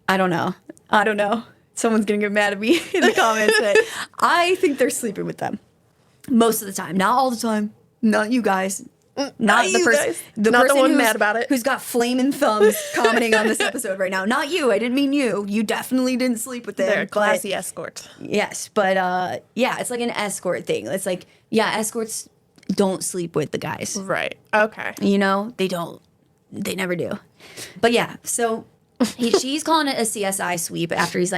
I don't know. Someone's gonna get mad at me in the comments, but I think they're sleeping with them most of the time. Not all the time. Not you guys. Not the you person. guys. The Not the person one who's mad about it. Who's got flaming thumbs commenting on this episode right now. Not you. I didn't mean you. You definitely didn't sleep with them. They're a but- classy escort. Yes, but yeah, it's like an escort thing. It's escorts don't sleep with the guys. Right. Okay. They don't. They never do. But yeah, so she's calling it a CSI sweep after he's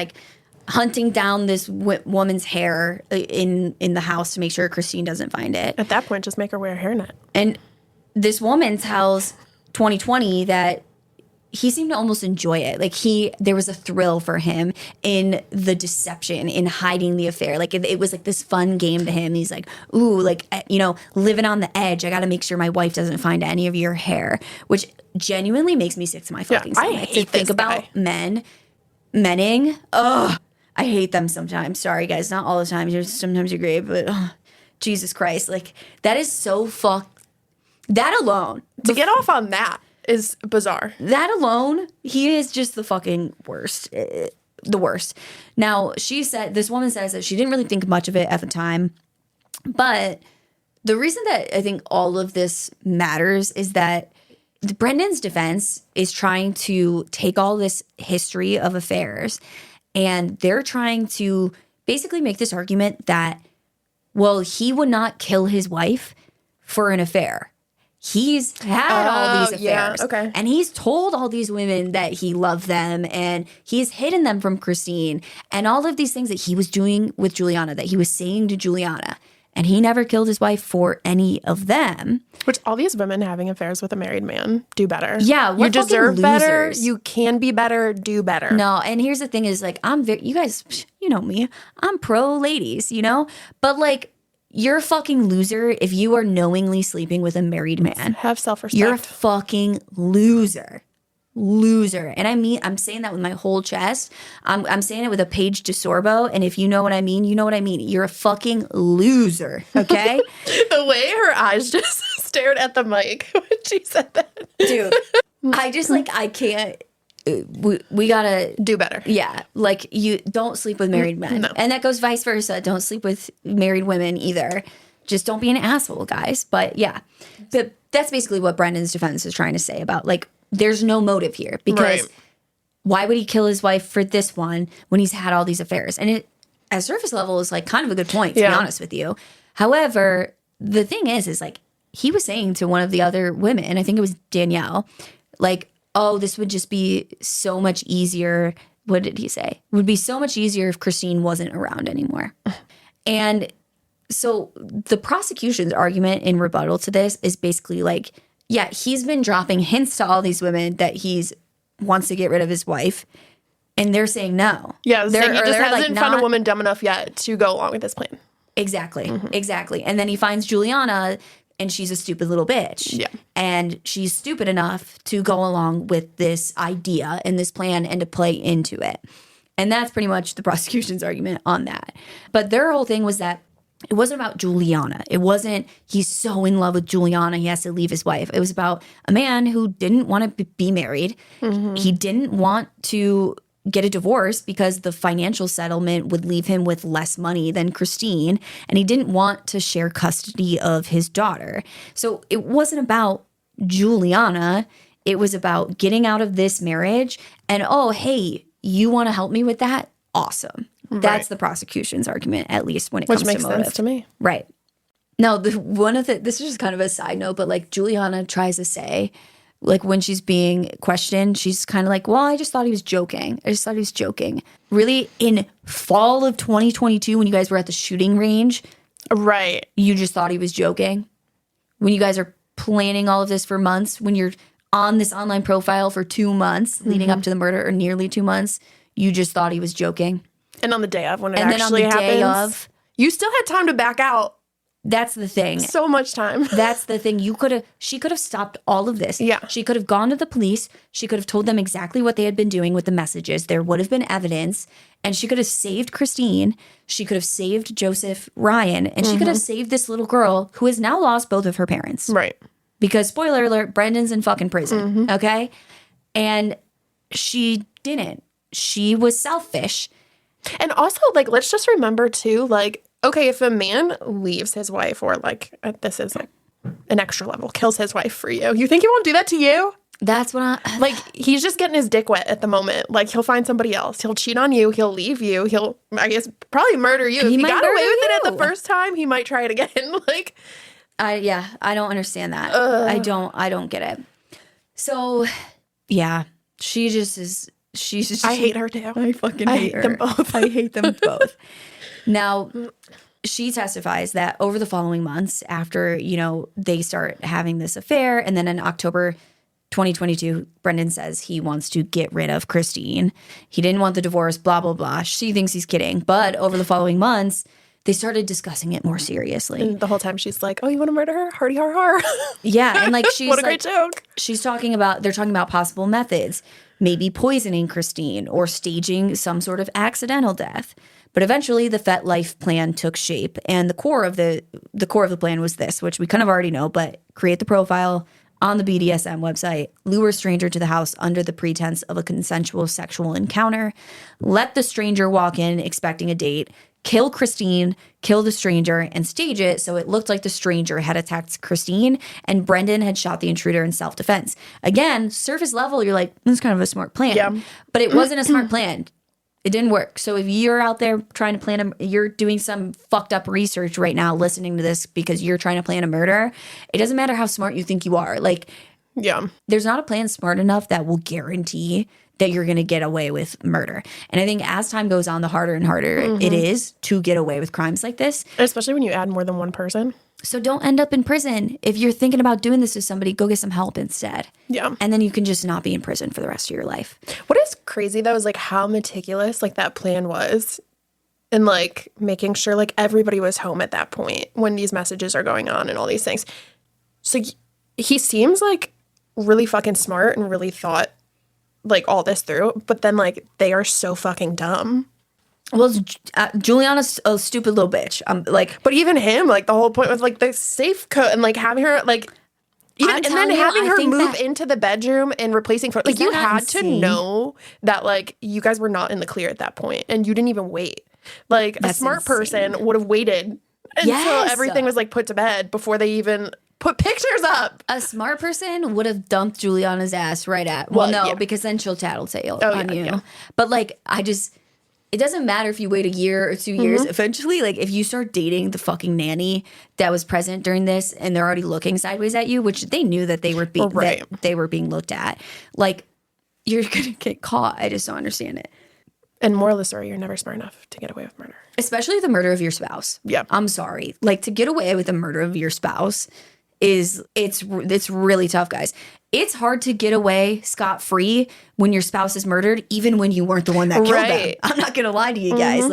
hunting down this woman's hair in the house to make sure Christine doesn't find it. At that point, just make her wear a hairnet. And this woman tells 2020 that he seemed to almost enjoy it. Like there was a thrill for him in the deception, in hiding the affair. Like it was like this fun game to him. He's like, ooh, like, you know, living on the edge. I got to make sure my wife doesn't find any of your hair, which genuinely makes me sick to my fucking stomach. I hate to think about menning. Ugh, I hate them sometimes. Sorry, guys, not all the time. Sometimes you're great, but Jesus Christ, like that is so fucked. That alone, to get off on that is bizarre. That alone, he is just the fucking worst. The worst. Now, this woman says that she didn't really think much of it at the time. But the reason that I think all of this matters is that Brendan's defense is trying to take all this history of affairs, and they're trying to basically make this argument that, well, he would not kill his wife for an affair. He's had all these affairs. Yeah, okay. And he's told all these women that he loved them, and he's hidden them from Christine, and all of these things that he was doing with Juliana, that he was saying to Juliana. And he never killed his wife for any of them. Which all these women having affairs with a married man do better. Yeah, you deserve better. Losers. You can be better. Do better. No, and here's the thing is, like, you guys, you know me. I'm pro ladies, you know? But, like, you're a fucking loser if you are knowingly sleeping with a married man. Have self-respect. You're a fucking loser. Loser. And I mean, I'm saying that with my whole chest. I'm saying it with a page de sorbo. And if you know what I mean, you know what I mean. You're a fucking loser. Okay? The way her eyes just stared at the mic when she said that. Dude, I just I can't. We gotta do better. Yeah. Like, you don't sleep with married men. No. And that goes vice versa. Don't sleep with married women either. Just don't be an asshole, guys. But yeah. But that's basically what Brendan's defense is trying to say about, like, there's no motive here, because why would he kill his wife for this one when he's had all these affairs? And it, at surface level, is like kind of a good point, to be honest with you. However, the thing is like, he was saying to one of the other women, I think it was Danielle, like, oh, this would just be so much easier. What did he say? It would be so much easier if Christine wasn't around anymore. And so the prosecution's argument in rebuttal to this is basically like, yeah, he's been dropping hints to all these women that he's wants to get rid of his wife, and they're saying no. Yeah, he just hasn't found a woman dumb enough yet to go along with this plan. Exactly, exactly. And then he finds Juliana, and she's a stupid little bitch. Yeah. And she's stupid enough to go along with this idea and this plan and to play into it. And that's pretty much the prosecution's argument on that. But their whole thing was that it wasn't about Juliana. It wasn't, he's so in love with Juliana, he has to leave his wife. It was about a man who didn't want to be married. He didn't want to get a divorce because the financial settlement would leave him with less money than Christine. And he didn't want to share custody of his daughter. So it wasn't about Juliana. It was about getting out of this marriage. And, oh, hey, you want to help me with that? Awesome. That's the prosecution's argument, at least when it comes to motive. Which makes sense to me. Right. Now, this is just kind of a side note, but like Juliana tries to say, like when she's being questioned, she's kind of like, well, I just thought he was joking. Really, in fall of 2022, when you guys were at the shooting range, right? You just thought he was joking? When you guys are planning all of this for months, when you're on this online profile for 2 months leading up to the murder, or nearly 2 months, you just thought he was joking? And on the day of, when it actually happens, you still had time to back out. That's the thing. So much time. That's the thing. She could have stopped all of this. Yeah. She could have gone to the police. She could have told them exactly what they had been doing with the messages. There would have been evidence. And she could have saved Christine. She could have saved Joseph Ryan. And she could have saved this little girl who has now lost both of her parents. Right. Because, spoiler alert, Brendan's in fucking prison. Okay? And she didn't. She was selfish. And also, like, let's just remember, too, like, okay, if a man leaves his wife, or, like, this is, like, an extra level, kills his wife for you, you think he won't do that to you? That's what Like, he's just getting his dick wet at the moment. Like, he'll find somebody else. He'll cheat on you. He'll leave you. He'll, I guess, probably murder you. If he got away with it at the first time, he might try it again. Like, I don't understand that. I don't get it. So, yeah, she just is... I hate her too. I fucking hate her. Them both. I hate them both. Now, she testifies that over the following months after, they start having this affair, and then in October 2022, Brendan says he wants to get rid of Christine. He didn't want the divorce, blah, blah, blah. She thinks he's kidding. But over the following months, they started discussing it more seriously. And the whole time she's like, oh, you want to murder her? Hardy har har. Yeah, and she's what a great joke. They're talking about possible methods, maybe poisoning Christine or staging some sort of accidental death. But eventually the FetLife plan took shape, and the core of the plan was this, which we kind of already know, but create the profile on the BDSM website, lure a stranger to the house under the pretense of a consensual sexual encounter, let the stranger walk in expecting a date, kill Christine, kill the stranger, and stage it so it looked like the stranger had attacked Christine and Brendan had shot the intruder in self-defense. Again, surface level, you're like, this is kind of a smart plan. Yeah. But it wasn't a smart plan. It didn't work. So if you're out there trying to plan you're doing some fucked up research right now listening to this because you're trying to plan a murder, it doesn't matter how smart you think you are. There's not a plan smart enough that will guarantee that you're going to get away with murder. And I think as time goes on, the harder and harder it is to get away with crimes like this. Especially when you add more than one person. So don't end up in prison. If you're thinking about doing this to somebody, go get some help instead. Yeah. And then you can just not be in prison for the rest of your life. What is crazy, though, is how meticulous that plan was. And making sure everybody was home at that point when these messages are going on and all these things. So he seems really fucking smart and really thought all this through. But then they are so fucking dumb. Well, Juliana's a stupid little bitch. But even him, the whole point was the safe code and having her even and then having her move into the bedroom and replacing for you had to know that you guys were not in the clear at that point and you didn't even wait. A smart person would have waited until everything was put to bed before they even put pictures up. A smart person would have dumped Juliana's ass right at. Because then she'll tattletale on you. Yeah. But it doesn't matter if you wait a year or 2 years. Eventually, if you start dating the fucking nanny that was present during this and they're already looking sideways at you, which they knew that they were being looked at, you're going to get caught. I just don't understand it. And moral of the story, you're never smart enough to get away with murder. Especially the murder of your spouse. Yeah. I'm sorry. To get away with the murder of your spouse it's really tough, guys. It's hard to get away scot-free when your spouse is murdered, even when you weren't the one that killed them. I'm not going to lie to you guys.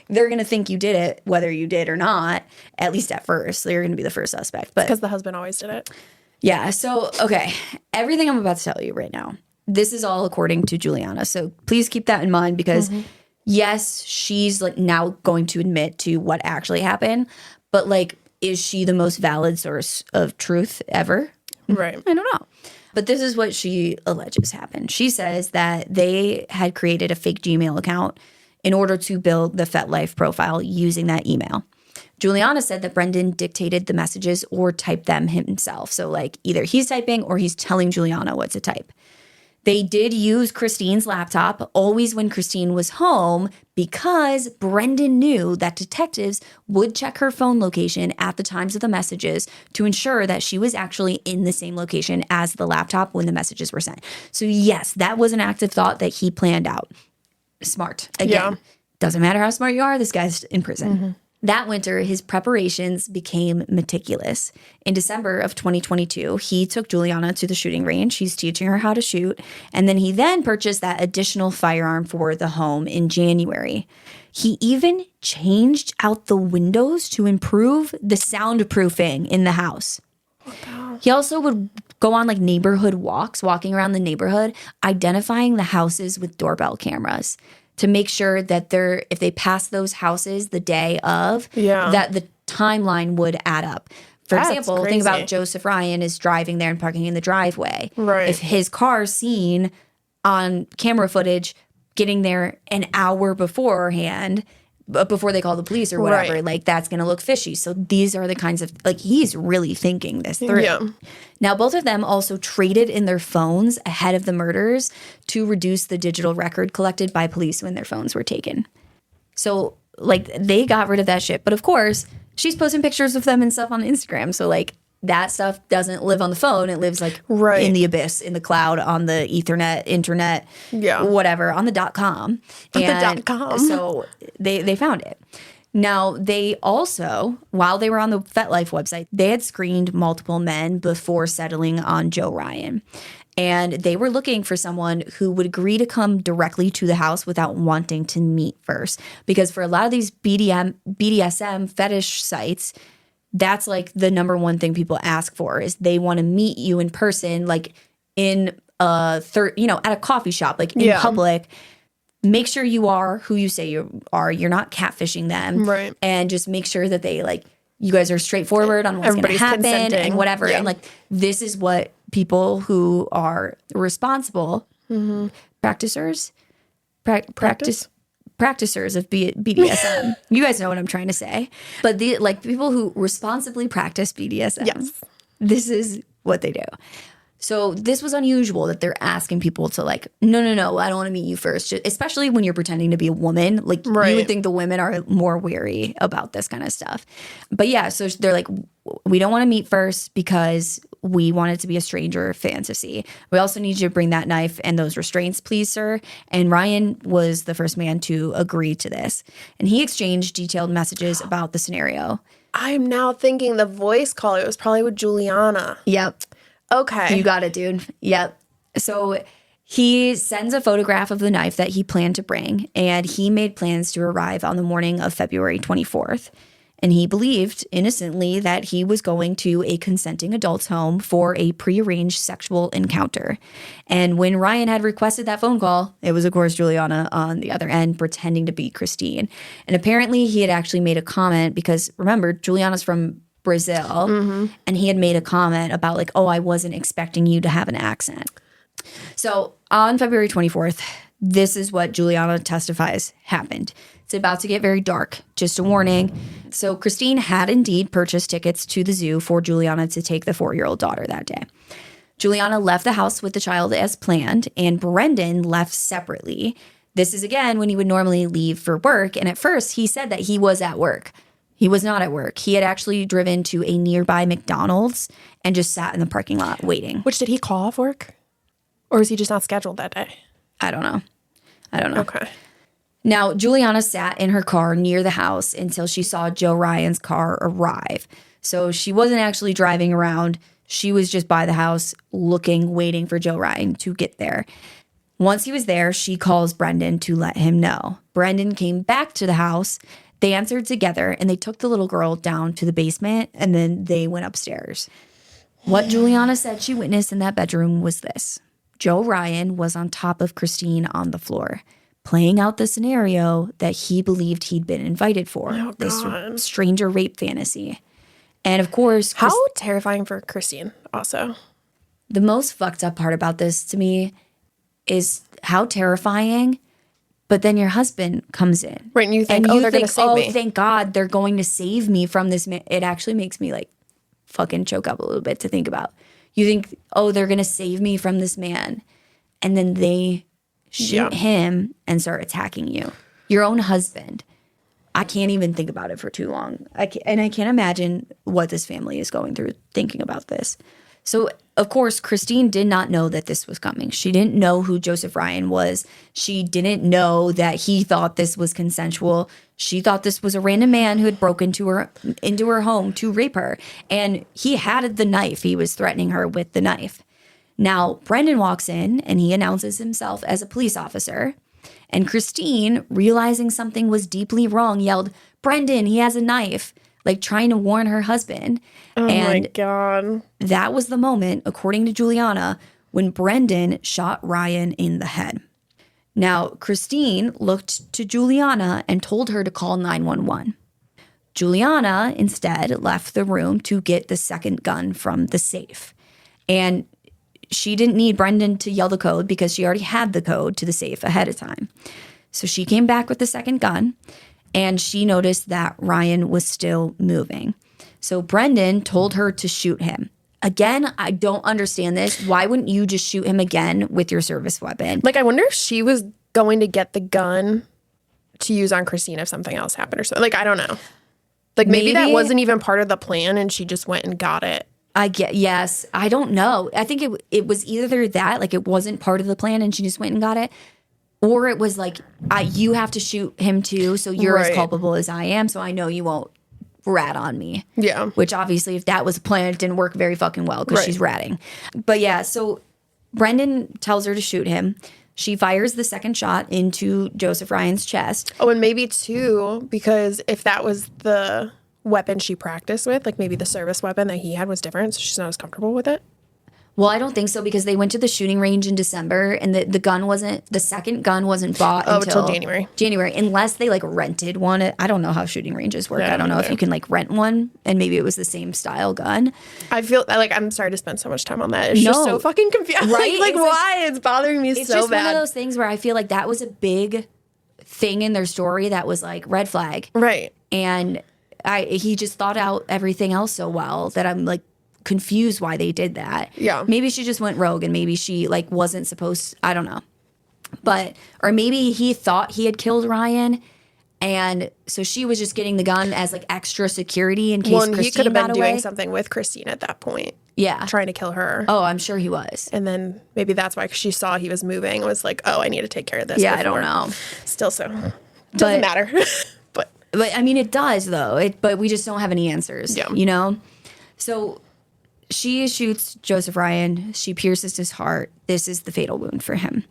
They're going to think you did it, whether you did or not, at least at first. They're going to be the first suspect. But because the husband always did it. Yeah. So, okay. Everything I'm about to tell you right now, this is all according to Juliana. So please keep that in mind because, yes, she's now going to admit to what actually happened. But is she the most valid source of truth ever? Right. I don't know. But this is what she alleges happened. She says that they had created a fake Gmail account in order to build the FetLife profile using that email. Juliana said that Brendan dictated the messages or typed them himself. So either he's typing or he's telling Juliana what to type. They did use Christine's laptop always when Christine was home because Brendan knew that detectives would check her phone location at the times of the messages to ensure that she was actually in the same location as the laptop when the messages were sent. So yes, that was an active thought that he planned out. Smart. Again, doesn't matter how smart you are, this guy's in prison. That winter, his preparations became meticulous. In December of 2022, he took Juliana to the shooting range. He's teaching her how to shoot. And then he purchased that additional firearm for the home in January. He even changed out the windows to improve the soundproofing in the house. He also would go on neighborhood walks, walking around the neighborhood, identifying the houses with doorbell cameras, to make sure that if they pass those houses the day of, that the timeline would add up. For example, think about Joseph Ryan is driving there and parking in the driveway. Right. If his car's seen on camera footage getting there an hour beforehand, before they call the police or whatever, that's going to look fishy. So these are the kinds of, he's really thinking this through. Yeah. Now, both of them also traded in their phones ahead of the murders to reduce the digital record collected by police when their phones were taken. So, they got rid of that shit. But of course, she's posting pictures of them and stuff on Instagram. So, that stuff doesn't live on the phone. It lives in the abyss, in the cloud, on the Ethernet, internet, whatever, on the .com. And .com. So they found it. Now, they also, while they were on the FetLife website, they had screened multiple men before settling on Joe Ryan. And they were looking for someone who would agree to come directly to the house without wanting to meet first. Because for a lot of these BDSM fetish sites, that's like the number one thing people ask for is they want to meet you in person, like in at a coffee shop, like in public. Make sure you are who you say you are. You're not catfishing them. Right. And just make sure that you guys are straightforward on what's going to happen consenting. and whatever. Yeah. And like, this is what people who are responsible practicers of BDSM. You guys know what I'm trying to say. But people who responsibly practice BDSM. Yes. This is what they do. So this was unusual that they're asking people to no, I don't want to meet you first. Especially when you're pretending to be a woman. Like, you would think the women are more wary about this kind of stuff. But yeah, so they're like, we don't want to meet first because we want it to be a stranger fantasy. We also need you to bring that knife and those restraints, please, sir. And Ryan was the first man to agree to this. And he exchanged detailed messages about the scenario. I'm now thinking the voice call, it was probably with Juliana. Yep. Okay. You got it, dude. Yep. So he sends a photograph of the knife that he planned to bring, and he made plans to arrive on the morning of February 24th. And he believed innocently that he was going to a consenting adult's home for a prearranged sexual encounter. And when Ryan had requested that phone call, it was, of course, Juliana on the other end pretending to be Christine. And apparently he had actually made a comment because, remember, Juliana's from Brazil, and he had made a comment about I wasn't expecting you to have an accent. So on February 24th, this is what Juliana testifies happened. It's about to get very dark, just a warning. So Christine had indeed purchased tickets to the zoo for Juliana to take the 4-year-old daughter that day. Juliana left the house with the child as planned, and Brendan left separately. This is again when he would normally leave for work, and at first he said that he was at work. He was not at work. He had actually driven to a nearby McDonald's and just sat in the parking lot waiting. Which, did he call off work? Or was he just not scheduled that day? I don't know. Okay. Now, Juliana sat in her car near the house until she saw Joe Ryan's car arrive. So she wasn't actually driving around. She was just by the house waiting for Joe Ryan to get there. Once he was there, she calls Brendan to let him know. Brendan came back to the house. They answered together, and they took the little girl down to the basement, and then they went upstairs. What Juliana said she witnessed in that bedroom was this. Joe Ryan was on top of Christine on the floor, playing out the scenario that he believed he'd been invited for, this stranger rape fantasy. And of course... How terrifying for Christine, also. The most fucked up part about this to me is how terrifying... But then your husband comes in. Right, and you think, they're going to save me. Oh, thank God they're going to save me from this man. It actually makes me fucking choke up a little bit to think about. You think, they're going to save me from this man. And then they shoot him and start attacking you. Your own husband. I can't even think about it for too long. I can't imagine what this family is going through thinking about this. So, of course, Christine did not know that this was coming. She didn't know who Joseph Ryan was. She didn't know that he thought this was consensual. She thought this was a random man who had broken into her home to rape her. And he had the knife. He was threatening her with the knife. Now, Brendan walks in and he announces himself as a police officer. And Christine, realizing something was deeply wrong, yelled, "Brendan, he has a knife," trying to warn her husband. Oh, and my God. That was the moment, according to Juliana, when Brendan shot Ryan in the head. Now, Christine looked to Juliana and told her to call 911. Juliana instead left the room to get the second gun from the safe. And she didn't need Brendan to yell the code because she already had the code to the safe ahead of time. So she came back with the second gun, and she noticed that Ryan was still moving. So Brendan told her to shoot him. Again, I don't understand this. Why wouldn't you just shoot him again with your service weapon? I wonder if she was going to get the gun to use on Christine if something else happened or something. I don't know. Maybe that wasn't even part of the plan and she just went and got it. Yes. I don't know. I think it was either that, it wasn't part of the plan and she just went and got it, Or it was like, you have to shoot him too, so you're as Right. culpable as I am, so I know you won't rat on me. Yeah. Which obviously, if that was a plan, it didn't work very fucking well because Right. she's ratting. But yeah, so Brendan tells her to shoot him. She fires the second shot into Joseph Ryan's chest. Oh, and maybe too, because if that was the weapon she practiced with, like maybe the service weapon that he had was different, so she's not as comfortable with it. Well, I don't think so because they went to the shooting range in December and the second gun wasn't bought until January. January, unless they like rented one. I don't know how shooting ranges work. Yeah, I don't know if either. you can like rent one and maybe it was the same style gun. I feel like I'm sorry to spend so much time on that. It's just No. so fucking confusing. Right? Like It's why? It's bothering me It's so just bad. one of those things where I feel like that was a big thing in their story that was like red flag. Right. And he just thought out everything else so well that I'm like confused why they did that. Yeah. Maybe she just went rogue and maybe she like wasn't supposed, I don't know. But, or maybe he thought he had killed Ryan and so she was just getting the gun as like extra security in case Well, and Christine he could have been got doing away. something with Christine at that point, Yeah. trying to kill her. Oh, I'm sure he was. And then maybe that's why, 'cause she saw he was moving and was like, oh, I need to take care of this. Yeah, I don't before. know. Still so. Doesn't matter. But But I mean, it does though. But we just don't have any answers. Yeah. You know? So she shoots Joseph Ryan. She pierces his heart. This is the fatal wound for him.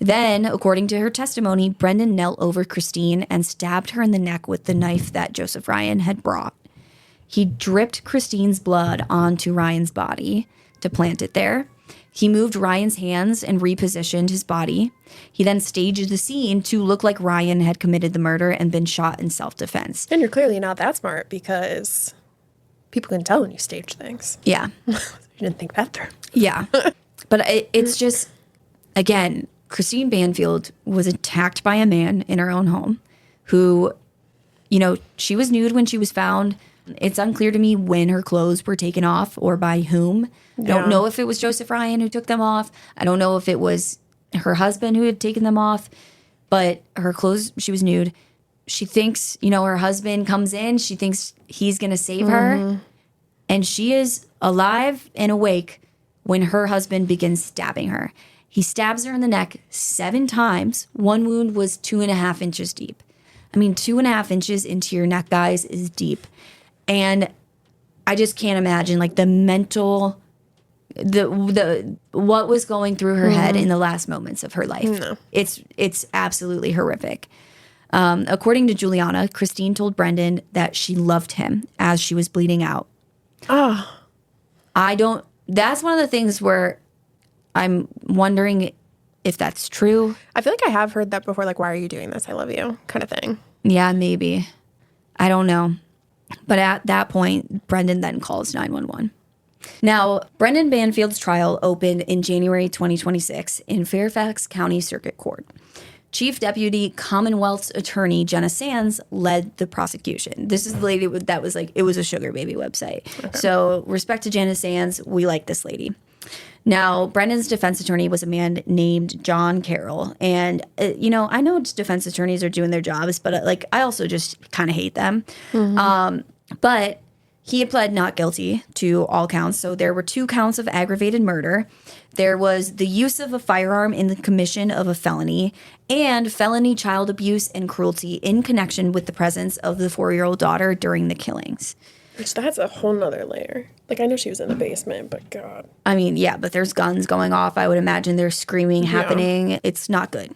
Then, according to her testimony, Brendan knelt over Christine and stabbed her in the neck with the knife that Joseph Ryan had brought. He dripped Christine's blood onto Ryan's body to plant it there. He moved Ryan's hands and repositioned his body. He then staged the scene to look like Ryan had committed the murder and been shot in self-defense. and you're clearly not that smart because people can tell when you stage things. Yeah. You didn't think that through. Yeah. But it's just, again, Christine Banfield was attacked by a man in her own home who, you know, she was nude when she was found. It's unclear to me when her clothes were taken off or by whom. I don't know if it was Joseph Ryan who took them off. I don't know if it was her husband who had taken them off. But her clothes, she was nude. She thinks, you know, her husband comes in. She thinks he's going to save her. And she is alive and awake when her husband begins stabbing her. He stabs her in the neck 7 times. One wound was 2.5 inches deep. I mean, 2.5 inches into your neck, guys, is deep. And I just can't imagine like the mental, the what was going through her head in the last moments of her life. No. It's absolutely horrific. According to Juliana, Christine told Brendan that she loved him as she was bleeding out. Oh, That's one of the things where I'm wondering if that's true. I feel like I have heard that before. Like, why are you doing this? I love you, kind of thing. Yeah, maybe. I don't know. But at that point, Brendan then calls 911. Now, Brendan Banfield's trial opened in January 2026 in Fairfax County Circuit Court. Chief Deputy Commonwealth's Attorney Jenna Sands led the prosecution. This is the lady that was like, it was a sugar baby website. Okay. So respect to Jenna Sands. We like this lady. Now, Brendan's defense attorney was a man named John Carroll. And, you know, I know defense attorneys are doing their jobs, but like I also just kind of hate them. But he had pled not guilty to all counts. So there were 2 counts of aggravated murder. There was the use of a firearm in the commission of a felony and felony child abuse and cruelty in connection with the presence of the 4-year-old daughter during the killings. Which that's a whole nother layer. Like, I know she was in the basement, but God. I mean, yeah, but there's guns going off. I would imagine there's screaming happening. It's not good.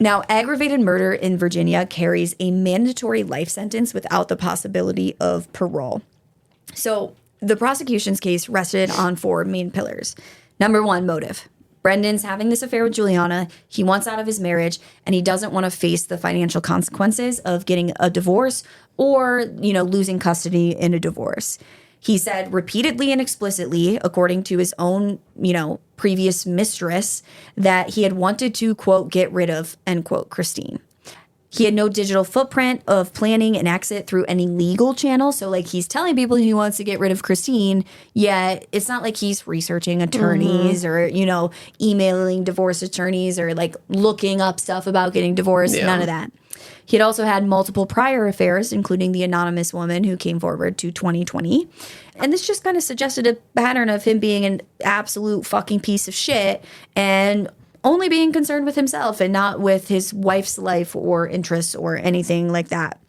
Now, aggravated murder in Virginia carries a mandatory life sentence without the possibility of parole. So the prosecution's case rested on 4 main pillars. Number 1, motive. Brendan's having this affair with Juliana. He wants out of his marriage, and he doesn't want to face the financial consequences of getting a divorce or, you know, losing custody in a divorce. He said repeatedly and explicitly, according to his own, you know, previous mistress, that he had wanted to, quote, get rid of, end quote, Christine. He had no digital footprint of planning an exit through any legal channel. So, like, he's telling people he wants to get rid of Christine, yet it's not like he's researching attorneys or, you know, emailing divorce attorneys or, like, looking up stuff about getting divorced. Yeah. None of that. He had also had multiple prior affairs, including the anonymous woman who came forward to 2020. And this just kind of suggested a pattern of him being an absolute fucking piece of shit and only being concerned with himself and not with his wife's life or interests or anything like that.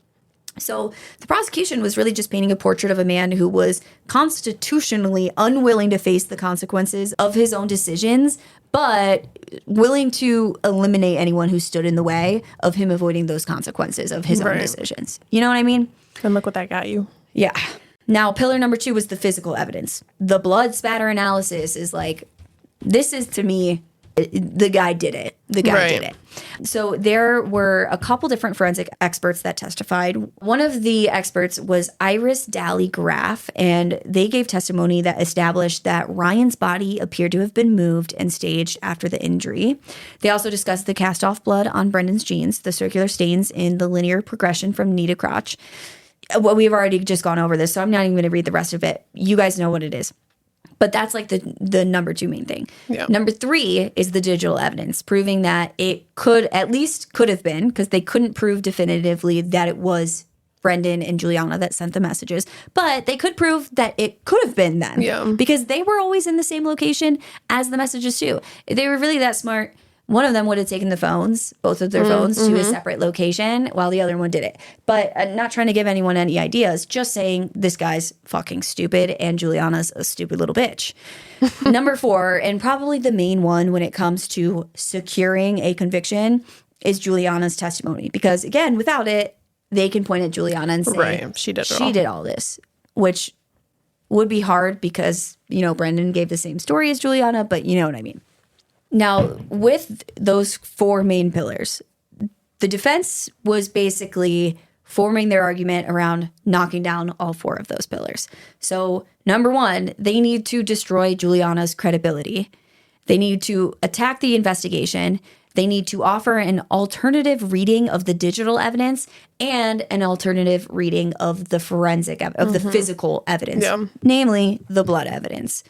So the prosecution was really just painting a portrait of a man who was constitutionally unwilling to face the consequences of his own decisions, but willing to eliminate anyone who stood in the way of him avoiding those consequences of his own decisions. You know what I mean? And look what that got you. Yeah. Now, pillar number 2 was the physical evidence. The blood spatter analysis is like, this is, to me, the guy did it. The guy did it. So there were a couple different forensic experts that testified. One of the experts was Iris Daly Graff, and they gave testimony that established that Ryan's body appeared to have been moved and staged after the injury. They also discussed the cast-off blood on Brendan's jeans, the circular stains in the linear progression from knee to crotch. Well, we've already just gone over this, so I'm not even going to read the rest of it. You guys know what it is. But that's like the number 2 main thing. Yeah. Number 3 is the digital evidence, proving that it could have been, because they couldn't prove definitively that it was Brendan and Juliana that sent the messages, but they could prove that it could have been them because they were always in the same location as the messages too. They were really that smart. One of them would have taken the phones, both of their phones, to a separate location while the other one did it. But not trying to give anyone any ideas, just saying this guy's fucking stupid and Juliana's a stupid little bitch. Number 4, and probably the main one when it comes to securing a conviction, is Juliana's testimony. Because again, without it, they can point at Juliana and say, she did all this, which would be hard because, you know, Brendan gave the same story as Juliana, but you know what I mean. Now, with those 4 main pillars, the defense was basically forming their argument around knocking down all 4 of those pillars. So, number 1, they need to destroy Juliana's credibility. They need to attack the investigation. They need to offer an alternative reading of the digital evidence and an alternative reading of the forensic, of the physical evidence, namely the blood evidence.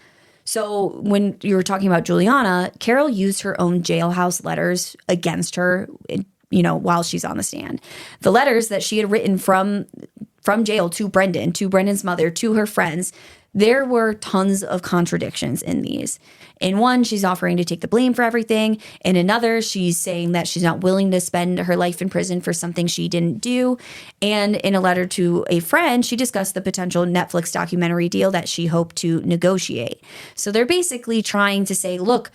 So when you were talking about Juliana, Carol used her own jailhouse letters against her, you know, while she's on the stand. The letters that she had written from jail to Brendan, to Brendan's mother, to her friends, there were tons of contradictions in these. In one, she's offering to take the blame for everything. In another, she's saying that she's not willing to spend her life in prison for something she didn't do. And in a letter to a friend, she discussed the potential Netflix documentary deal that she hoped to negotiate. So they're basically trying to say, look,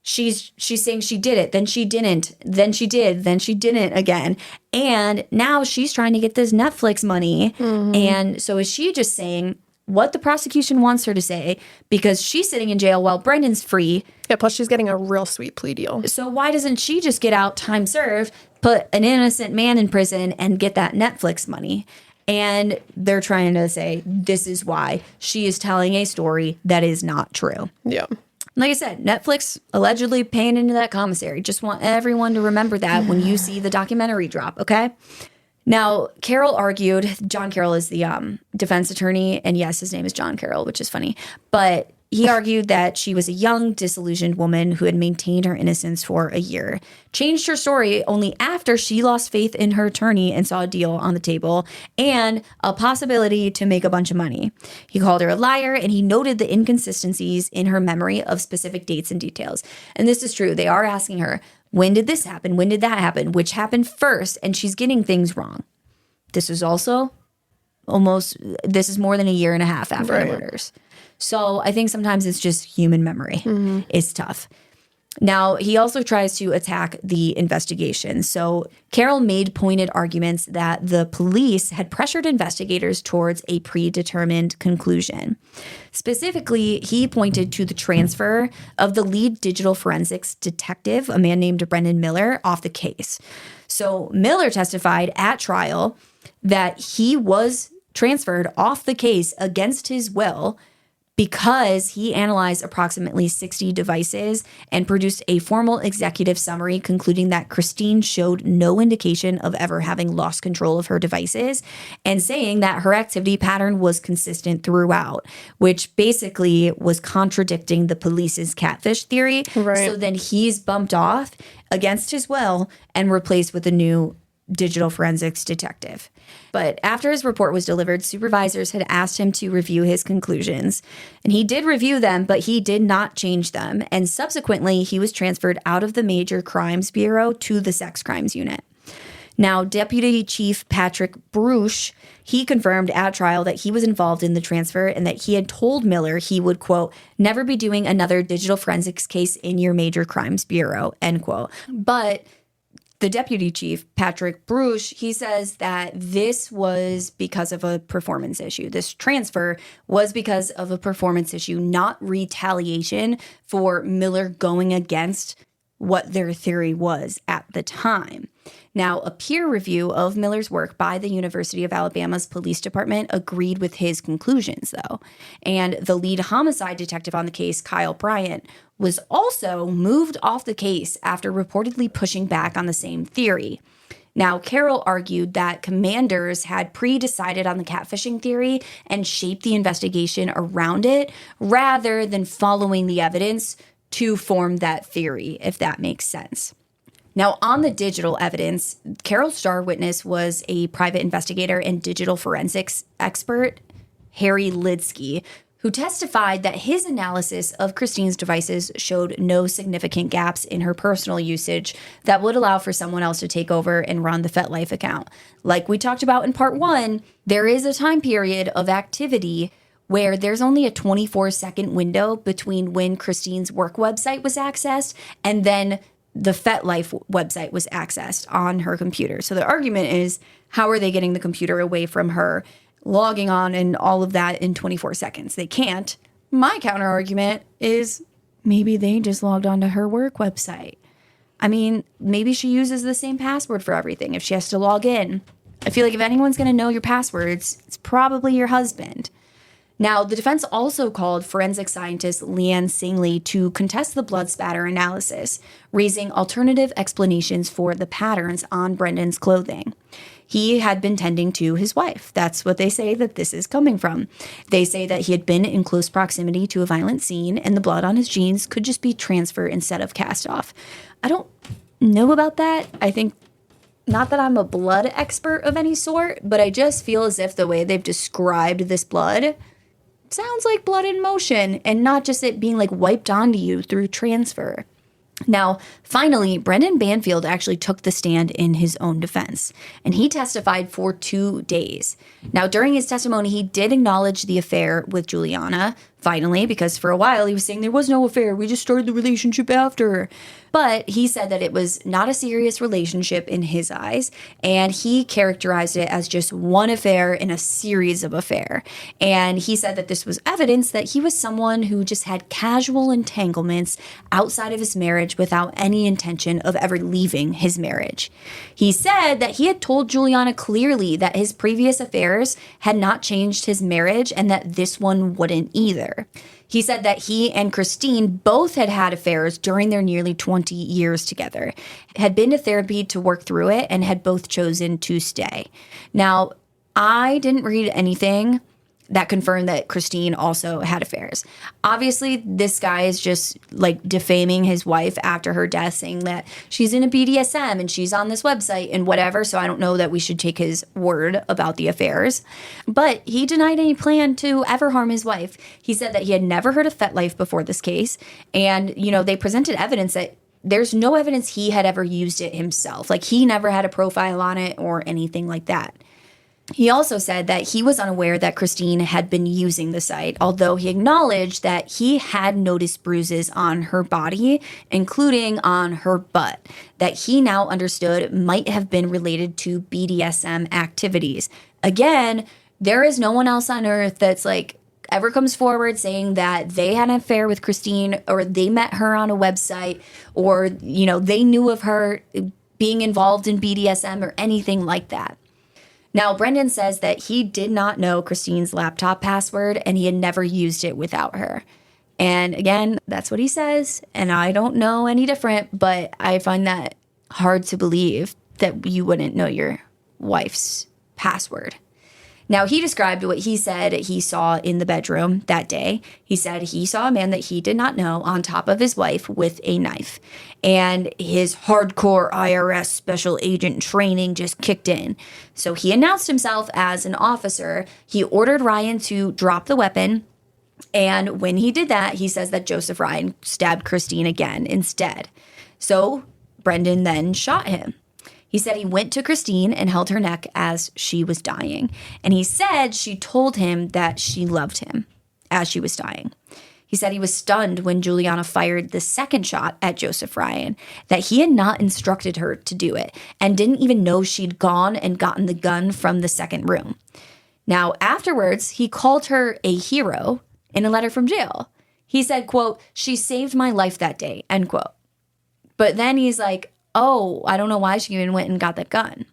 she's saying she did it, then she didn't, then she did, then she didn't again. And now she's trying to get this Netflix money. And so is she just saying what the prosecution wants her to say because she's sitting in jail while Brendan's free? Yeah, plus she's getting a real sweet plea deal. So why doesn't she just get out, time served, put an innocent man in prison and get that Netflix money? And they're trying to say this is why she is telling a story that is not true. Yeah. Like I said, Netflix allegedly paying into that commissary. Just want everyone to remember that when you see the documentary drop, okay? Now, Carol argued, John Carroll is the defense attorney, and yes, his name is John Carroll, which is funny, but he argued that she was a young, disillusioned woman who had maintained her innocence for a year, changed her story only after she lost faith in her attorney and saw a deal on the table and a possibility to make a bunch of money. He called her a liar, and he noted the inconsistencies in her memory of specific dates and details. And this is true. They are asking her, when did this happen? When did that happen? Which happened first? And she's getting things wrong. This is also this is more than a year and a half after the murders. So I think sometimes it's just human memory. It's tough. Now, he also tries to attack the investigation. So Carol made pointed arguments that the police had pressured investigators towards a predetermined conclusion. Specifically, he pointed to the transfer of the lead digital forensics detective, a man named Brendan Miller, off the case. So Miller testified at trial that he was transferred off the case against his will because he analyzed approximately 60 devices and produced a formal executive summary concluding that Christine showed no indication of ever having lost control of her devices and saying that her activity pattern was consistent throughout, which basically was contradicting the police's catfish theory. So then he's bumped off against his will and replaced with a new digital forensics detective. But after his report was delivered, supervisors had asked him to review his conclusions. And he did review them, but he did not change them. And subsequently, he was transferred out of the Major Crimes Bureau to the Sex Crimes Unit. Now, Deputy Chief Patrick Bruce, he confirmed at trial that he was involved in the transfer and that he had told Miller he would, quote, never be doing another digital forensics case in your Major Crimes Bureau, end quote. But the deputy chief, Patrick Bruce, he says that this was because of a performance issue. This transfer was because of a performance issue, not retaliation for Miller going against what their theory was at the time. Now, a peer review of Miller's work by the University of Alabama's police department agreed with his conclusions, though. And the lead homicide detective on the case, Kyle Bryant, was also moved off the case after reportedly pushing back on the same theory. Now, Carroll argued that commanders had pre-decided on the catfishing theory and shaped the investigation around it rather than following the evidence to form that theory, if that makes sense. Now, on the digital evidence, Carroll's star witness was a private investigator and digital forensics expert, Harry Lidsky, who testified that his analysis of Christine's devices showed no significant gaps in her personal usage that would allow for someone else to take over and run the FetLife account. Like we talked about in part 1, there is a time period of activity where there's only a 24-second window between when Christine's work website was accessed and then the FetLife website was accessed on her computer. So the argument is, how are they getting the computer away from her, logging on and all of that in 24 seconds? They can't. My counter argument is maybe they just logged onto her work website. I mean, maybe she uses the same password for everything if she has to log in. I feel like if anyone's going to know your passwords, it's probably your husband. Now, the defense also called forensic scientist Leanne Singley to contest the blood spatter analysis, raising alternative explanations for the patterns on Brendan's clothing. He had been tending to his wife. That's what they say that this is coming from. They say that he had been in close proximity to a violent scene and the blood on his jeans could just be transfer instead of cast off. I don't know about that. I think, not that I'm a blood expert of any sort, but I just feel as if the way they've described this blood sounds like blood in motion and not just it being like wiped onto you through transfer. Now, finally, Brendan Banfield actually took the stand in his own defense, and he testified for 2 days. Now, during his testimony, he did acknowledge the affair with Juliana, finally, because for a while he was saying there was no affair, we just started the relationship after. But he said that it was not a serious relationship in his eyes, and he characterized it as just one affair in a series of affairs. And he said that this was evidence that he was someone who just had casual entanglements outside of his marriage without any intention of ever leaving his marriage. He said that he had told Juliana clearly that his previous affairs had not changed his marriage and that this one wouldn't either. He said that he and Christine both had had affairs during their nearly 20 years together, had been to therapy to work through it, and had both chosen to stay. Now, I didn't read anything that confirmed that Christine also had affairs. Obviously, this guy is just like defaming his wife after her death, saying that she's in a BDSM and she's on this website and whatever. So I don't know that we should take his word about the affairs. But he denied any plan to ever harm his wife. He said that he had never heard of FetLife before this case. And, you know, they presented evidence that there's no evidence he had ever used it himself. Like, he never had a profile on it or anything like that. He also said that he was unaware that Christine had been using the site, although he acknowledged that he had noticed bruises on her body, including on her butt, that he now understood might have been related to BDSM activities. Again, there is no one else on earth that's like ever comes forward saying that they had an affair with Christine or they met her on a website or, you know, they knew of her being involved in BDSM or anything like that. Now, Brendan says that he did not know Christine's laptop password and he had never used it without her. And again, that's what he says. And I don't know any different, but I find that hard to believe that you wouldn't know your wife's password. Now, he described what he said he saw in the bedroom that day. He said he saw a man that he did not know on top of his wife with a knife. And his hardcore IRS special agent training just kicked in. So he announced himself as an officer. He ordered Ryan to drop the weapon. And when he did that, he says that Joseph Ryan stabbed Christine again instead. So Brendan then shot him. He said he went to Christine and held her neck as she was dying. And he said she told him that she loved him as she was dying. He said he was stunned when Juliana fired the second shot at Joseph Ryan, that he had not instructed her to do it and didn't even know she'd gone and gotten the gun from the second room. Now, afterwards, he called her a hero in a letter from jail. He said, quote, "She saved my life that day," end quote. But then he's like, oh, I don't know why she even went and got that gun.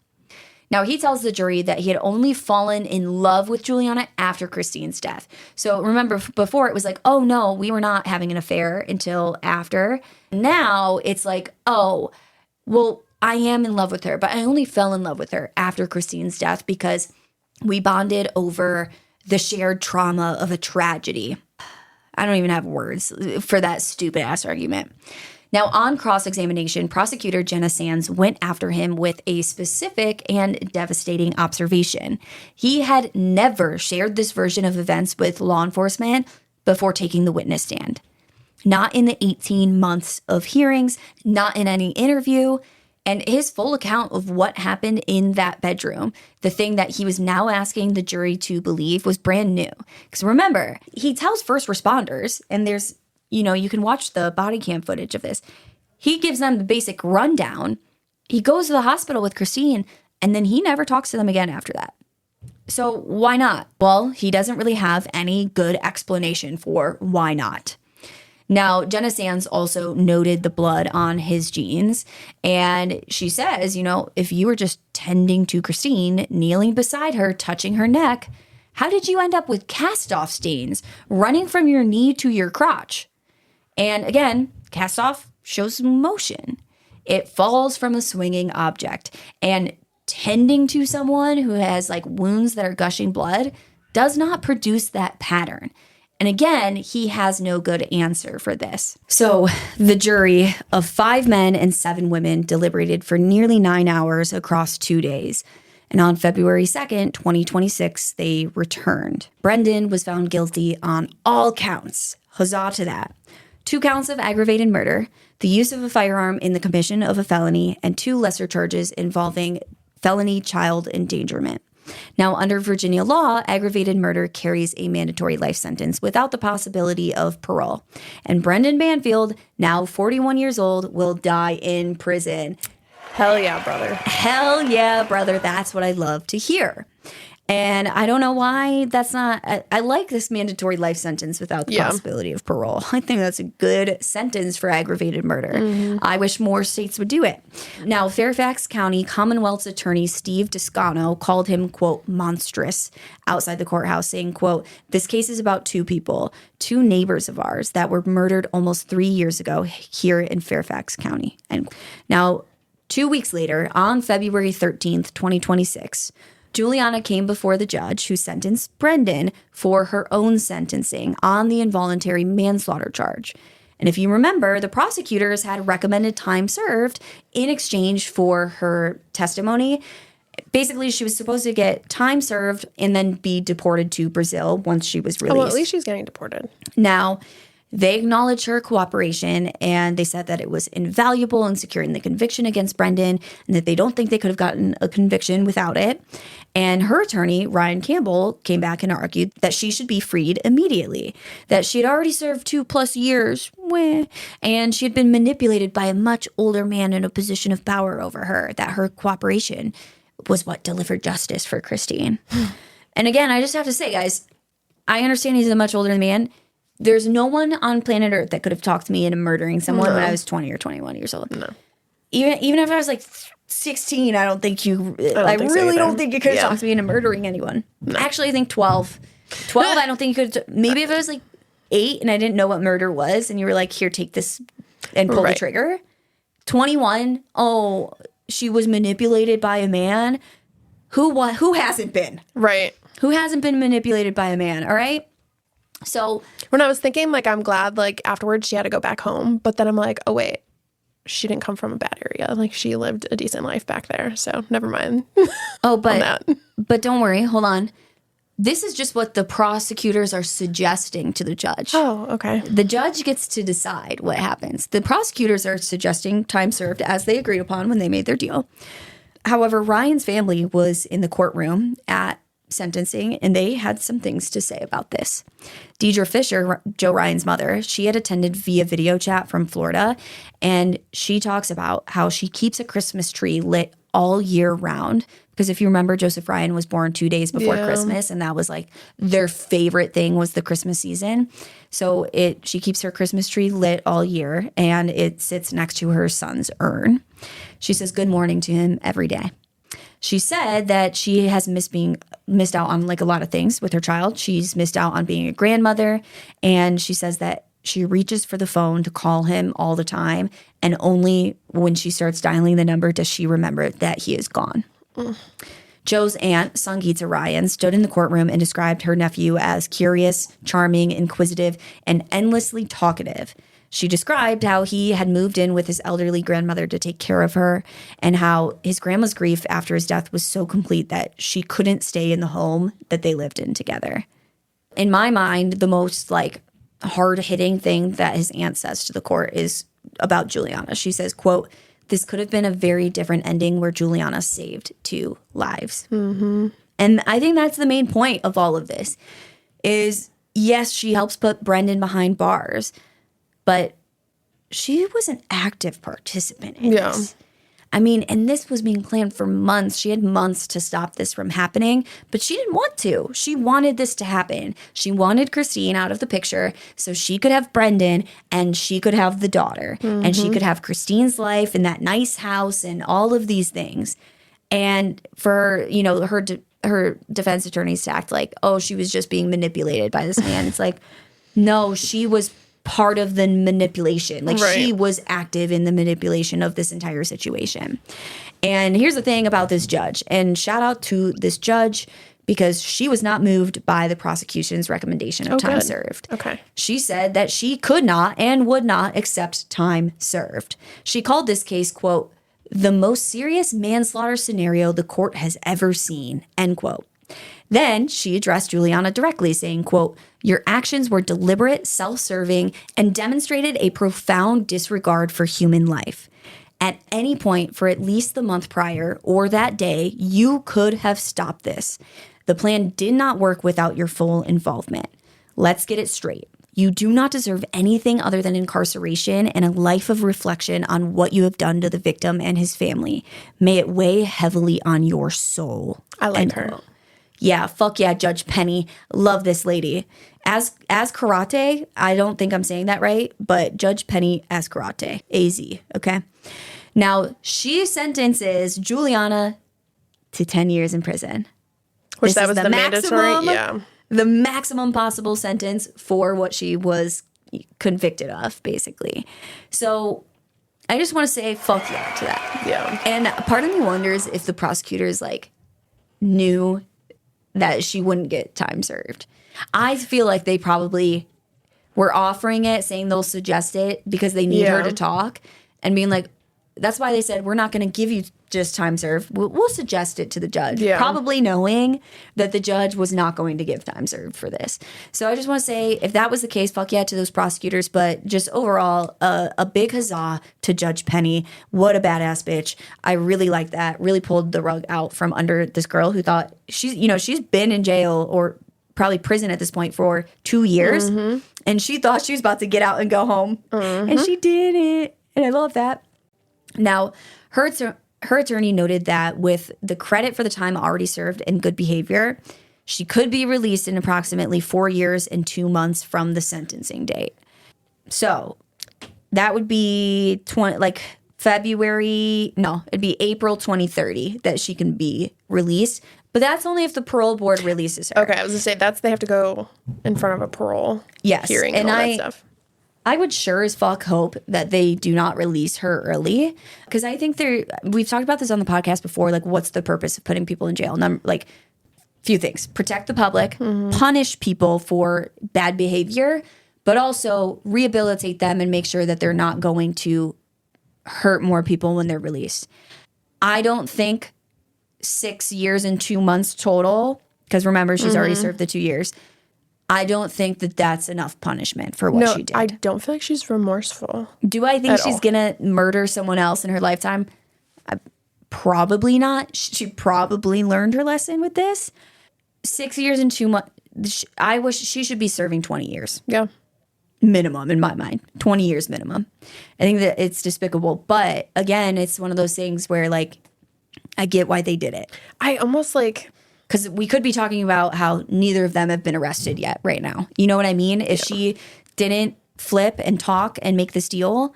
Now, he tells the jury that he had only fallen in love with Juliana after Christine's death. So remember, before it was like, oh, no, we were not having an affair until after. Now it's like, oh, well, I am in love with her, but I only fell in love with her after Christine's death because we bonded over the shared trauma of a tragedy. I don't even have words for that stupid ass argument. Now, on cross-examination, prosecutor Jenna Sands went after him with a specific and devastating observation. He had never shared this version of events with law enforcement before taking the witness stand. Not in the 18 months of hearings, not in any interview, and his full account of what happened in that bedroom, the thing that he was now asking the jury to believe, was brand new. Because remember, he tells first responders, and there's you can watch the body cam footage of this. He gives them the basic rundown. He goes to the hospital with Christine, and then he never talks to them again after that. So why not? Well, he doesn't really have any good explanation for why not. Now, Jenna Sands also noted the blood on his jeans, and she says, if you were just tending to Christine, kneeling beside her, touching her neck, how did you end up with cast-off stains running from your knee to your crotch? And again, cast-off shows motion. It falls from a swinging object. And tending to someone who has wounds that are gushing blood does not produce that pattern. And again, he has no good answer for this. So the jury of 5 men and 7 women deliberated for nearly 9 hours across 2 days. And on February 2nd, 2026, they returned. Brendan was found guilty on all counts. Huzzah to that. 2 counts of aggravated murder, the use of a firearm in the commission of a felony, and 2 lesser charges involving felony child endangerment. Now, under Virginia law, aggravated murder carries a mandatory life sentence without the possibility of parole. And Brendan Banfield, now 41 years old, will die in prison. Hell yeah, brother. Hell yeah, brother. That's what I love to hear. And I don't know why that's not... I like this mandatory life sentence without the possibility of parole. I think that's a good sentence for aggravated murder. Mm-hmm. I wish more states would do it. Now, Fairfax County Commonwealth's attorney Steve Descano called him, quote, monstrous outside the courthouse, saying, quote, "This case is about 2 people, 2 neighbors of ours that were murdered almost 3 years ago here in Fairfax County." And now, 2 weeks later, on February 13th, 2026, Juliana came before the judge who sentenced Brendan for her own sentencing on the involuntary manslaughter charge. And if you remember, the prosecutors had recommended time served in exchange for her testimony. Basically, she was supposed to get time served and then be deported to Brazil once she was released. Well, at least she's getting deported. Now, they acknowledged her cooperation, and they said that it was invaluable in securing the conviction against Brendan and that they don't think they could have gotten a conviction without it. And her attorney, Ryan Campbell, came back and argued that she should be freed immediately, that she had already served 2+ years, and she had been manipulated by a much older man in a position of power over her, that her cooperation was what delivered justice for Christine. And again, I just have to say, guys, I understand he's a much older man. There's no one on planet Earth that could have talked me into murdering someone when I was 20 or 21 years old. No. Even if I was 16, I don't think you... I really don't think you could have talked me into murdering anyone. No. Actually, I think 12. 12, I don't think you could... Maybe if I was 8 and I didn't know what murder was and you were like, here, take this and pull the trigger. 21, she was manipulated by a man. Who hasn't been? Right. Who hasn't been manipulated by a man, all right? So when I was thinking, like, I'm glad, like, afterwards she had to go back home. But then I'm like, oh, wait, she didn't come from a bad area. Like, she lived a decent life back there. So never mind. Oh, but don't worry. Hold on. This is just what the prosecutors are suggesting to the judge. Oh, okay. The judge gets to decide what happens. The prosecutors are suggesting time served as they agreed upon when they made their deal. However, Ryan's family was in the courtroom at sentencing, and they had some things to say about this. Deidre Fisher, Joe Ryan's mother, she had attended via video chat from Florida, and she talks about how she keeps a Christmas tree lit all year round. Because if you remember, Joseph Ryan was born 2 days before Christmas, and that was like their favorite thing was the Christmas season. So she keeps her Christmas tree lit all year, and it sits next to her son's urn. She says good morning to him every day. She said that she has missed out on like a lot of things with her child. She's missed out on being a grandmother, and she says that she reaches for the phone to call him all the time, and only when she starts dialing the number does she remember that he is gone. Joe's aunt, Sangeeta Ryan, stood in the courtroom and described her nephew as curious, charming, inquisitive, and endlessly talkative. She described how he had moved in with his elderly grandmother to take care of her, and how his grandma's grief after his death was so complete that she couldn't stay in the home that they lived in together. In my mind, the most like hard-hitting thing that his aunt says to the court is about Juliana. She says, quote, "This could have been a very different ending where Juliana saved 2 lives." Mm-hmm. And I think that's the main point of all of this is, yes, she helps put Brendan behind bars, but she was an active participant in this. I mean, and this was being planned for months. She had months to stop this from happening, but she didn't want to. She wanted this to happen. She wanted Christine out of the picture so she could have Brendan and she could have the daughter. Mm-hmm. And she could have Christine's life in that nice house and all of these things. And for, you know, her defense attorneys to act like, oh, she was just being manipulated by this man. It's like, no, she was part of the manipulation. Like she was active in the manipulation of this entire situation. And here's the thing about this judge, and shout out to this judge because she was not moved by the prosecution's recommendation of time served. Okay. She said that she could not and would not accept time served. She called this case, quote, "the most serious manslaughter scenario the court has ever seen," end quote. Then she addressed Juliana directly, saying, quote, "Your actions were deliberate, self-serving, and demonstrated a profound disregard for human life. At any point for at least the month prior or that day, you could have stopped this. The plan did not work without your full involvement. Let's get it straight. You do not deserve anything other than incarceration and a life of reflection on what you have done to the victim and his family. May it weigh heavily on your soul." I like her. Quote. Yeah, fuck yeah, Judge Penny. Love this lady. As karate, I don't think I'm saying that right, but Judge Penny as karate. AZ, okay? Now, she sentences Juliana to 10 years in prison. Which that was the mandatory, yeah. The maximum possible sentence for what she was convicted of, basically. So I just want to say fuck yeah to that. Yeah. And part of me wonders if the prosecutors, like, knew that she wouldn't get time served. I feel like they probably were offering it, saying they'll suggest it because they need her to talk, and being like, that's why they said, we're not going to give you just time served. We'll suggest it to the judge, probably knowing that the judge was not going to give time served for this. So I just want to say, if that was the case, fuck yeah to those prosecutors. But just overall, a big huzzah to Judge Penny. What a badass bitch. I really like that. Really pulled the rug out from under this girl who thought she's been in jail or probably prison at this point for 2 years. Mm-hmm. And she thought she was about to get out and go home. Mm-hmm. And she didn't. And I love that. Now, her attorney noted that with the credit for the time already served and good behavior, she could be released in approximately 4 years and 2 months from the sentencing date. So that would be it'd be April 2030 that she can be released. But that's only if the parole board releases her. Okay, I was going to say, they have to go in front of a parole hearing and all that stuff. I would sure as fuck hope that they do not release her early, because I think we've talked about this on the podcast before, like, what's the purpose of putting people in jail? few things. Protect the public, punish people for bad behavior, but also rehabilitate them and make sure that they're not going to hurt more people when they're released. I don't think 6 years and 2 months total, because remember, she's already served the 2 years. I don't think that that's enough punishment for what she did. I don't feel like she's remorseful. Do I think she's going to murder someone else in her lifetime? Probably not. She probably learned her lesson with this. 6 years and 2 months. I wish she should be serving 20 years. Yeah. Minimum, in my mind. 20 years minimum. I think that it's despicable. But again, it's one of those things where, like, I get why they did it. I almost like... Because we could be talking about how neither of them have been arrested yet right now. You know what I mean? If she didn't flip and talk and make this deal,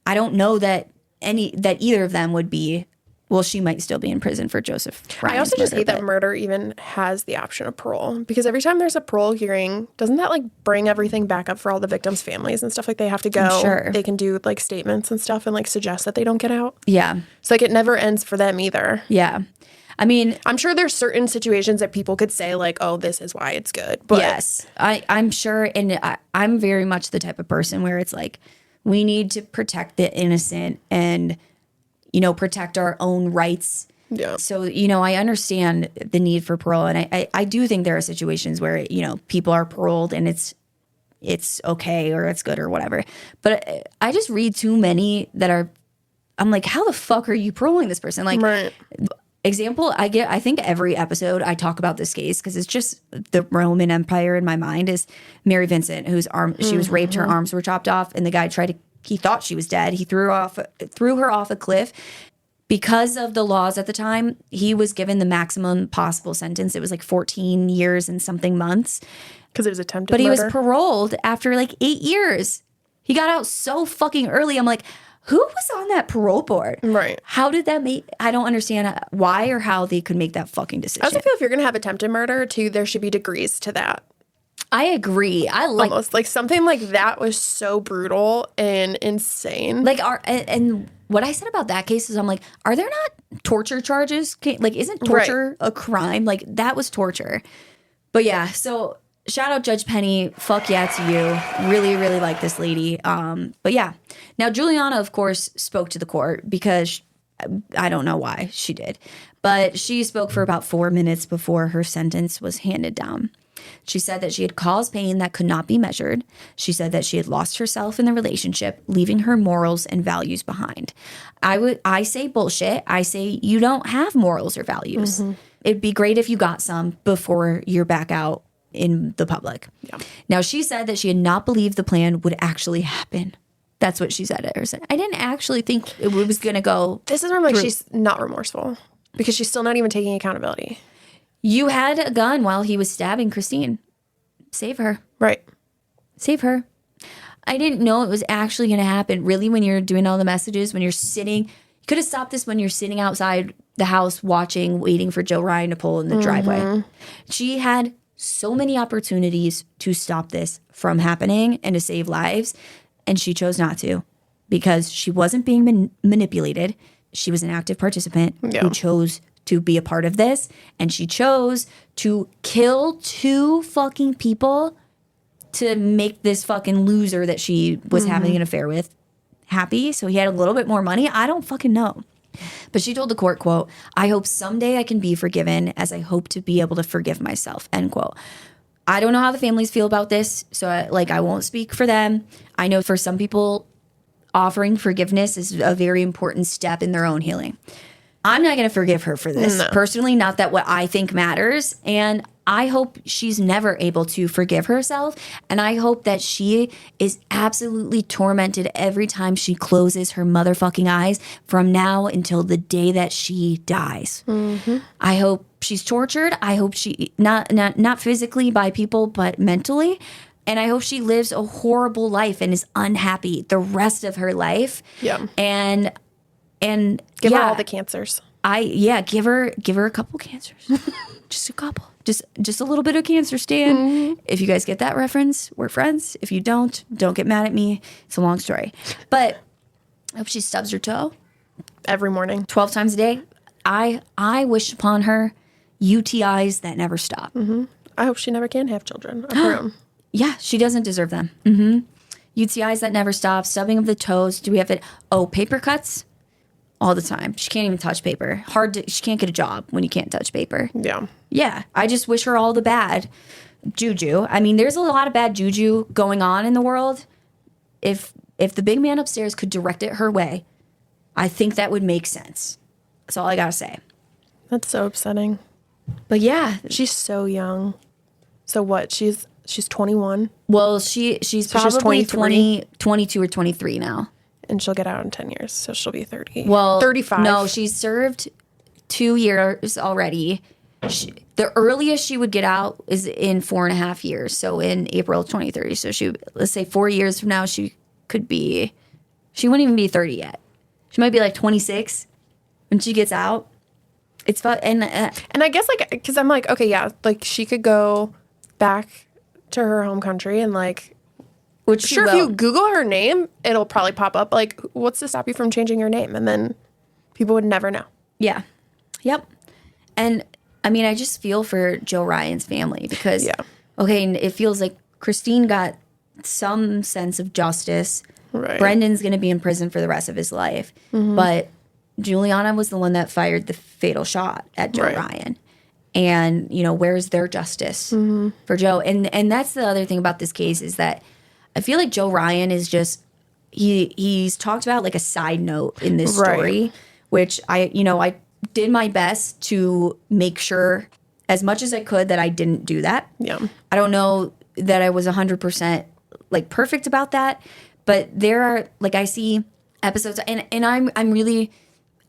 I don't know that either of them would be... Well, she might still be in prison for Joseph Ryan's I also just hate murder, that murder even has the option of parole. Because every time there's a parole hearing, doesn't that like bring everything back up for all the victims' families and stuff? Like they have to go. I'm sure. They can do like statements and stuff and like suggest that they don't get out. Yeah. So like it never ends for them either. Yeah. I mean, I'm sure there's certain situations that people could say like, oh, this is why it's good. But yes, I'm sure. And I'm very much the type of person where it's like, we need to protect the innocent and, you know, protect our own rights. Yeah. So, you know, I understand the need for parole. And I do think there are situations where, you know, people are paroled and it's okay or it's good or whatever. But I just read too many that are, I'm like, how the fuck are you paroling this person? Like, right. Example, I think every episode I talk about this case because it's just the Roman Empire in my mind is Mary Vincent, whose she was raped, her arms were chopped off, and the guy he thought she was dead. He threw her off a cliff. Because of the laws at the time, he was given the maximum possible sentence. It was like 14 years and something months. Because it was attempted But he murder. was paroled after like 8 years. He got out so fucking early. I'm like, who was on that parole board? Right. How did that make... I don't understand why or how they could make that fucking decision. I also feel if you're going to have attempted murder, too, there should be degrees to that. I agree. I like... Almost. Like, something like that was so brutal and insane. Like, and what I said about that case is I'm like, are there not torture charges? Like, isn't torture a crime? Like, that was torture. But yeah, so... Shout out Judge Penny. Fuck yeah to you. Really, really like this lady. But yeah. Now, Juliana, of course, spoke to the court because I don't know why she did. But she spoke for about 4 minutes before her sentence was handed down. She said that she had caused pain that could not be measured. She said that she had lost herself in the relationship, leaving her morals and values behind. I say bullshit. I say you don't have morals or values. Mm-hmm. It'd be great if you got some before you're back out in the public. Yeah. Now, she said that she had not believed the plan would actually happen. That's what she said at her sentence. I didn't actually think it was going to go. This is where I'm like, she's not remorseful because she's still not even taking accountability. You had a gun while he was stabbing Christine. Save her. Right. Save her. I didn't know it was actually going to happen. Really, when you're doing all the messages, when you're sitting, you could have stopped this when you're sitting outside the house watching, waiting for Joe Ryan to pull in the driveway. She had so many opportunities to stop this from happening and to save lives, and she chose not to because she wasn't being manipulated. She was an active participant who chose to be a part of this, and she chose to kill 2 fucking people to make this fucking loser that she was having an affair with happy, so he had a little bit more money. I don't fucking know. But she told the court, quote, "I hope someday I can be forgiven as I hope to be able to forgive myself," end quote. I don't know how the families feel about this, so I won't speak for them. I know for some people, offering forgiveness is a very important step in their own healing. I'm not going to forgive her for this. No. Personally, not that what I think matters. And I hope she's never able to forgive herself. And I hope that she is absolutely tormented every time she closes her motherfucking eyes from now until the day that she dies. Mm-hmm. I hope she's tortured. I hope she, not physically by people, but mentally. And I hope she lives a horrible life and is unhappy the rest of her life. Yeah. And give her all the cancers. Give her a couple cancers. Just a couple. Just a little bit of cancer, Stan. Mm-hmm. If you guys get that reference, we're friends. If you don't get mad at me. It's a long story. But I hope she stubs her toe every morning, 12 times a day. I wish upon her UTIs that never stop. I hope she never can have children of her own. Yeah, she doesn't deserve them. UTIs that never stop, stubbing of the toes. Do we have it? Oh, paper cuts all the time. She can't even touch paper. She can't get a job when you can't touch paper. Yeah. Yeah, I just wish her all the bad juju. I mean, there's a lot of bad juju going on in the world. If the big man upstairs could direct it her way, I think that would make sense. That's all I gotta say. That's so upsetting. But yeah, She's so young. So what? She's 21 well, she's probably 22 or 23 now. and she'll get out in 10 years. So she'll be 30. Well, 35. No, she's served 2 years already. The earliest she would get out is in 4.5 years. So in April 2030. So let's say 4 years from now, she wouldn't even be 30 yet. She might be like 26 when she gets out. It's fun. And I guess like, because I'm like, okay, yeah, like she could go back to her home country and like, which sure, if you Google her name, it'll probably pop up. Like, what's to stop you from changing your name? And then people would never know. Yeah. Yep. And I mean, I just feel for Joe Ryan's family because, okay, and it feels like Christine got some sense of justice. Right. Brendan's going to be in prison for the rest of his life. But Juliana was the one that fired the fatal shot at Joe Ryan. And, where's their justice for Joe? And that's the other thing about this case is that I feel like Joe Ryan is just, he's talked about like a side note in this story, which I did my best to make sure as much as I could that I didn't do that. Yeah. I don't know that I was 100% like perfect about that, but there are like, I see episodes and I'm really,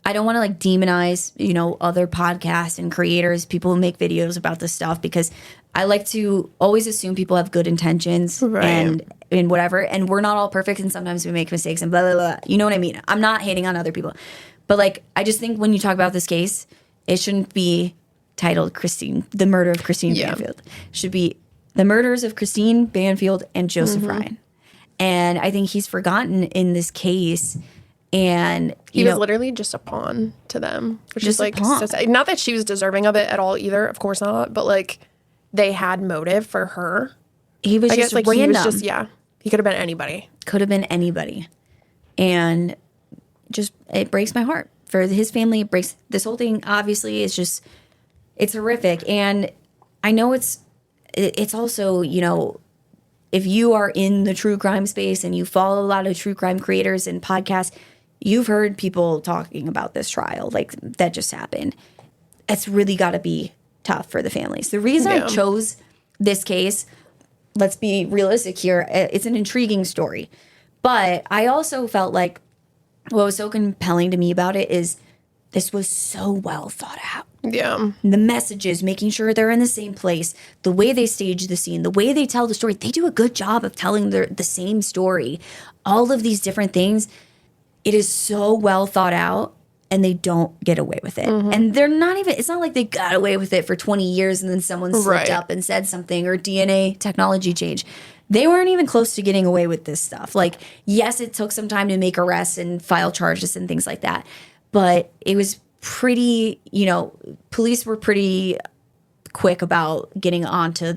I don't want to like demonize, other podcasts and creators, people who make videos about this stuff, because I like to always assume people have good intentions and whatever. And we're not all perfect. And sometimes we make mistakes and blah, blah, blah. You know what I mean? I'm not hating on other people. But like, I just think when you talk about this case, it shouldn't be titled the murder of Christine Banfield. It should be the murders of Christine Banfield and Joseph Ryan. And I think he's forgotten in this case. And he was literally just a pawn to them, which is like so sad. Not that she was deserving of it at all either, of course not. But like, they had motive for her. He was just random. He was just he could have been anybody. Could have been anybody, and just it breaks my heart for his family. It breaks this whole thing. Obviously, it's horrific, and I know it's also if you are in the true crime space and you follow a lot of true crime creators and podcasts, you've heard people talking about this trial like that just happened. It's really got to be tough for the families. The reason I chose this case, let's be realistic here, it's an intriguing story. But I also felt like what was so compelling to me about it is this was so well thought out. Yeah. The messages, making sure they're in the same place, the way they stage the scene, the way they tell the story, they do a good job of telling the same story. All of these different things, it is so well thought out, and they don't get away with it. And they're not even, it's not like they got away with it for 20 years and then someone slipped up and said something or DNA technology change. They weren't even close to getting away with this stuff. Like, yes, it took some time to make arrests and file charges and things like that. But it was pretty, police were pretty quick about getting onto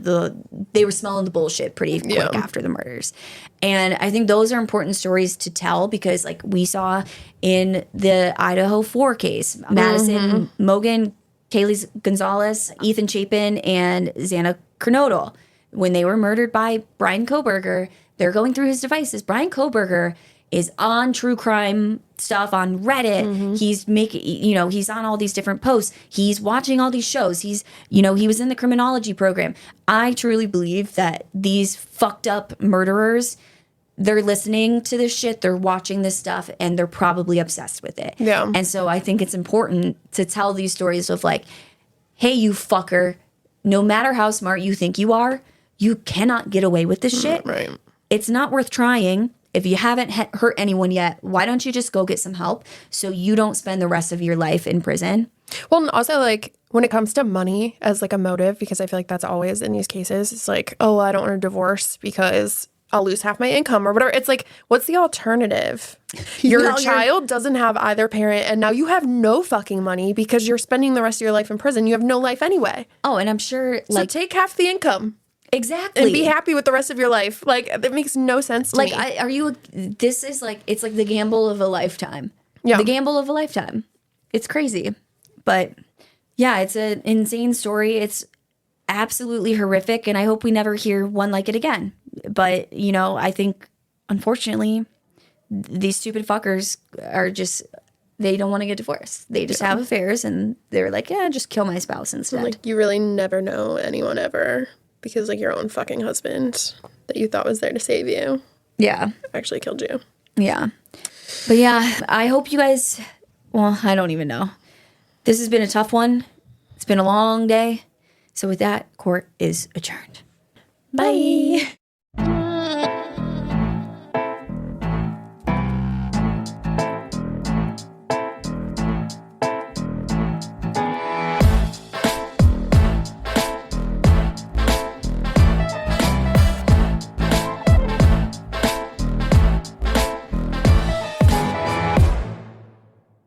they were smelling the bullshit pretty quick after the murders. And I think those are important stories to tell because like we saw in the Idaho 4 case, Madison Mogan, Kaylee Gonzalez, Ethan Chapin, and Xana Kernodle, when they were murdered by Brian Kohberger, they're going through his devices. Brian Kohberger is on true crime stuff on Reddit. He's making, he's on all these different posts. He's watching all these shows. He's, he was in the criminology program. I truly believe that these fucked up murderers, they're listening to this shit, they're watching this stuff, and they're probably obsessed with it. Yeah. And so I think it's important to tell these stories of like, hey, you fucker, no matter how smart you think you are, you cannot get away with this shit. Right. It's not worth trying. If you haven't hurt anyone yet, why don't you just go get some help so you don't spend the rest of your life in prison? Well, and also like when it comes to money as like a motive, because I feel like that's always in these cases, it's like, oh, I don't want a divorce because I'll lose half my income or whatever. It's like, what's the alternative? Your child doesn't have either parent, and now you have no fucking money because you're spending the rest of your life in prison. You have no life anyway. Oh, and I'm sure, So take half the income. Exactly. And be happy with the rest of your life. Like, that makes no sense to me. This is like, it's like the gamble of a lifetime. Yeah. The gamble of a lifetime. It's crazy. But yeah, it's an insane story. It's absolutely horrific, and I hope we never hear one like it again. But, I think, unfortunately, these stupid fuckers are just, they don't want to get divorced. They just have affairs, and they're like, yeah, just kill my spouse instead. Like, you really never know anyone ever, because, like, your own fucking husband that you thought was there to save you. Yeah. Actually killed you. Yeah. But yeah, I hope you guys, well, I don't even know. This has been a tough one. It's been a long day. So with that, court is adjourned. Bye.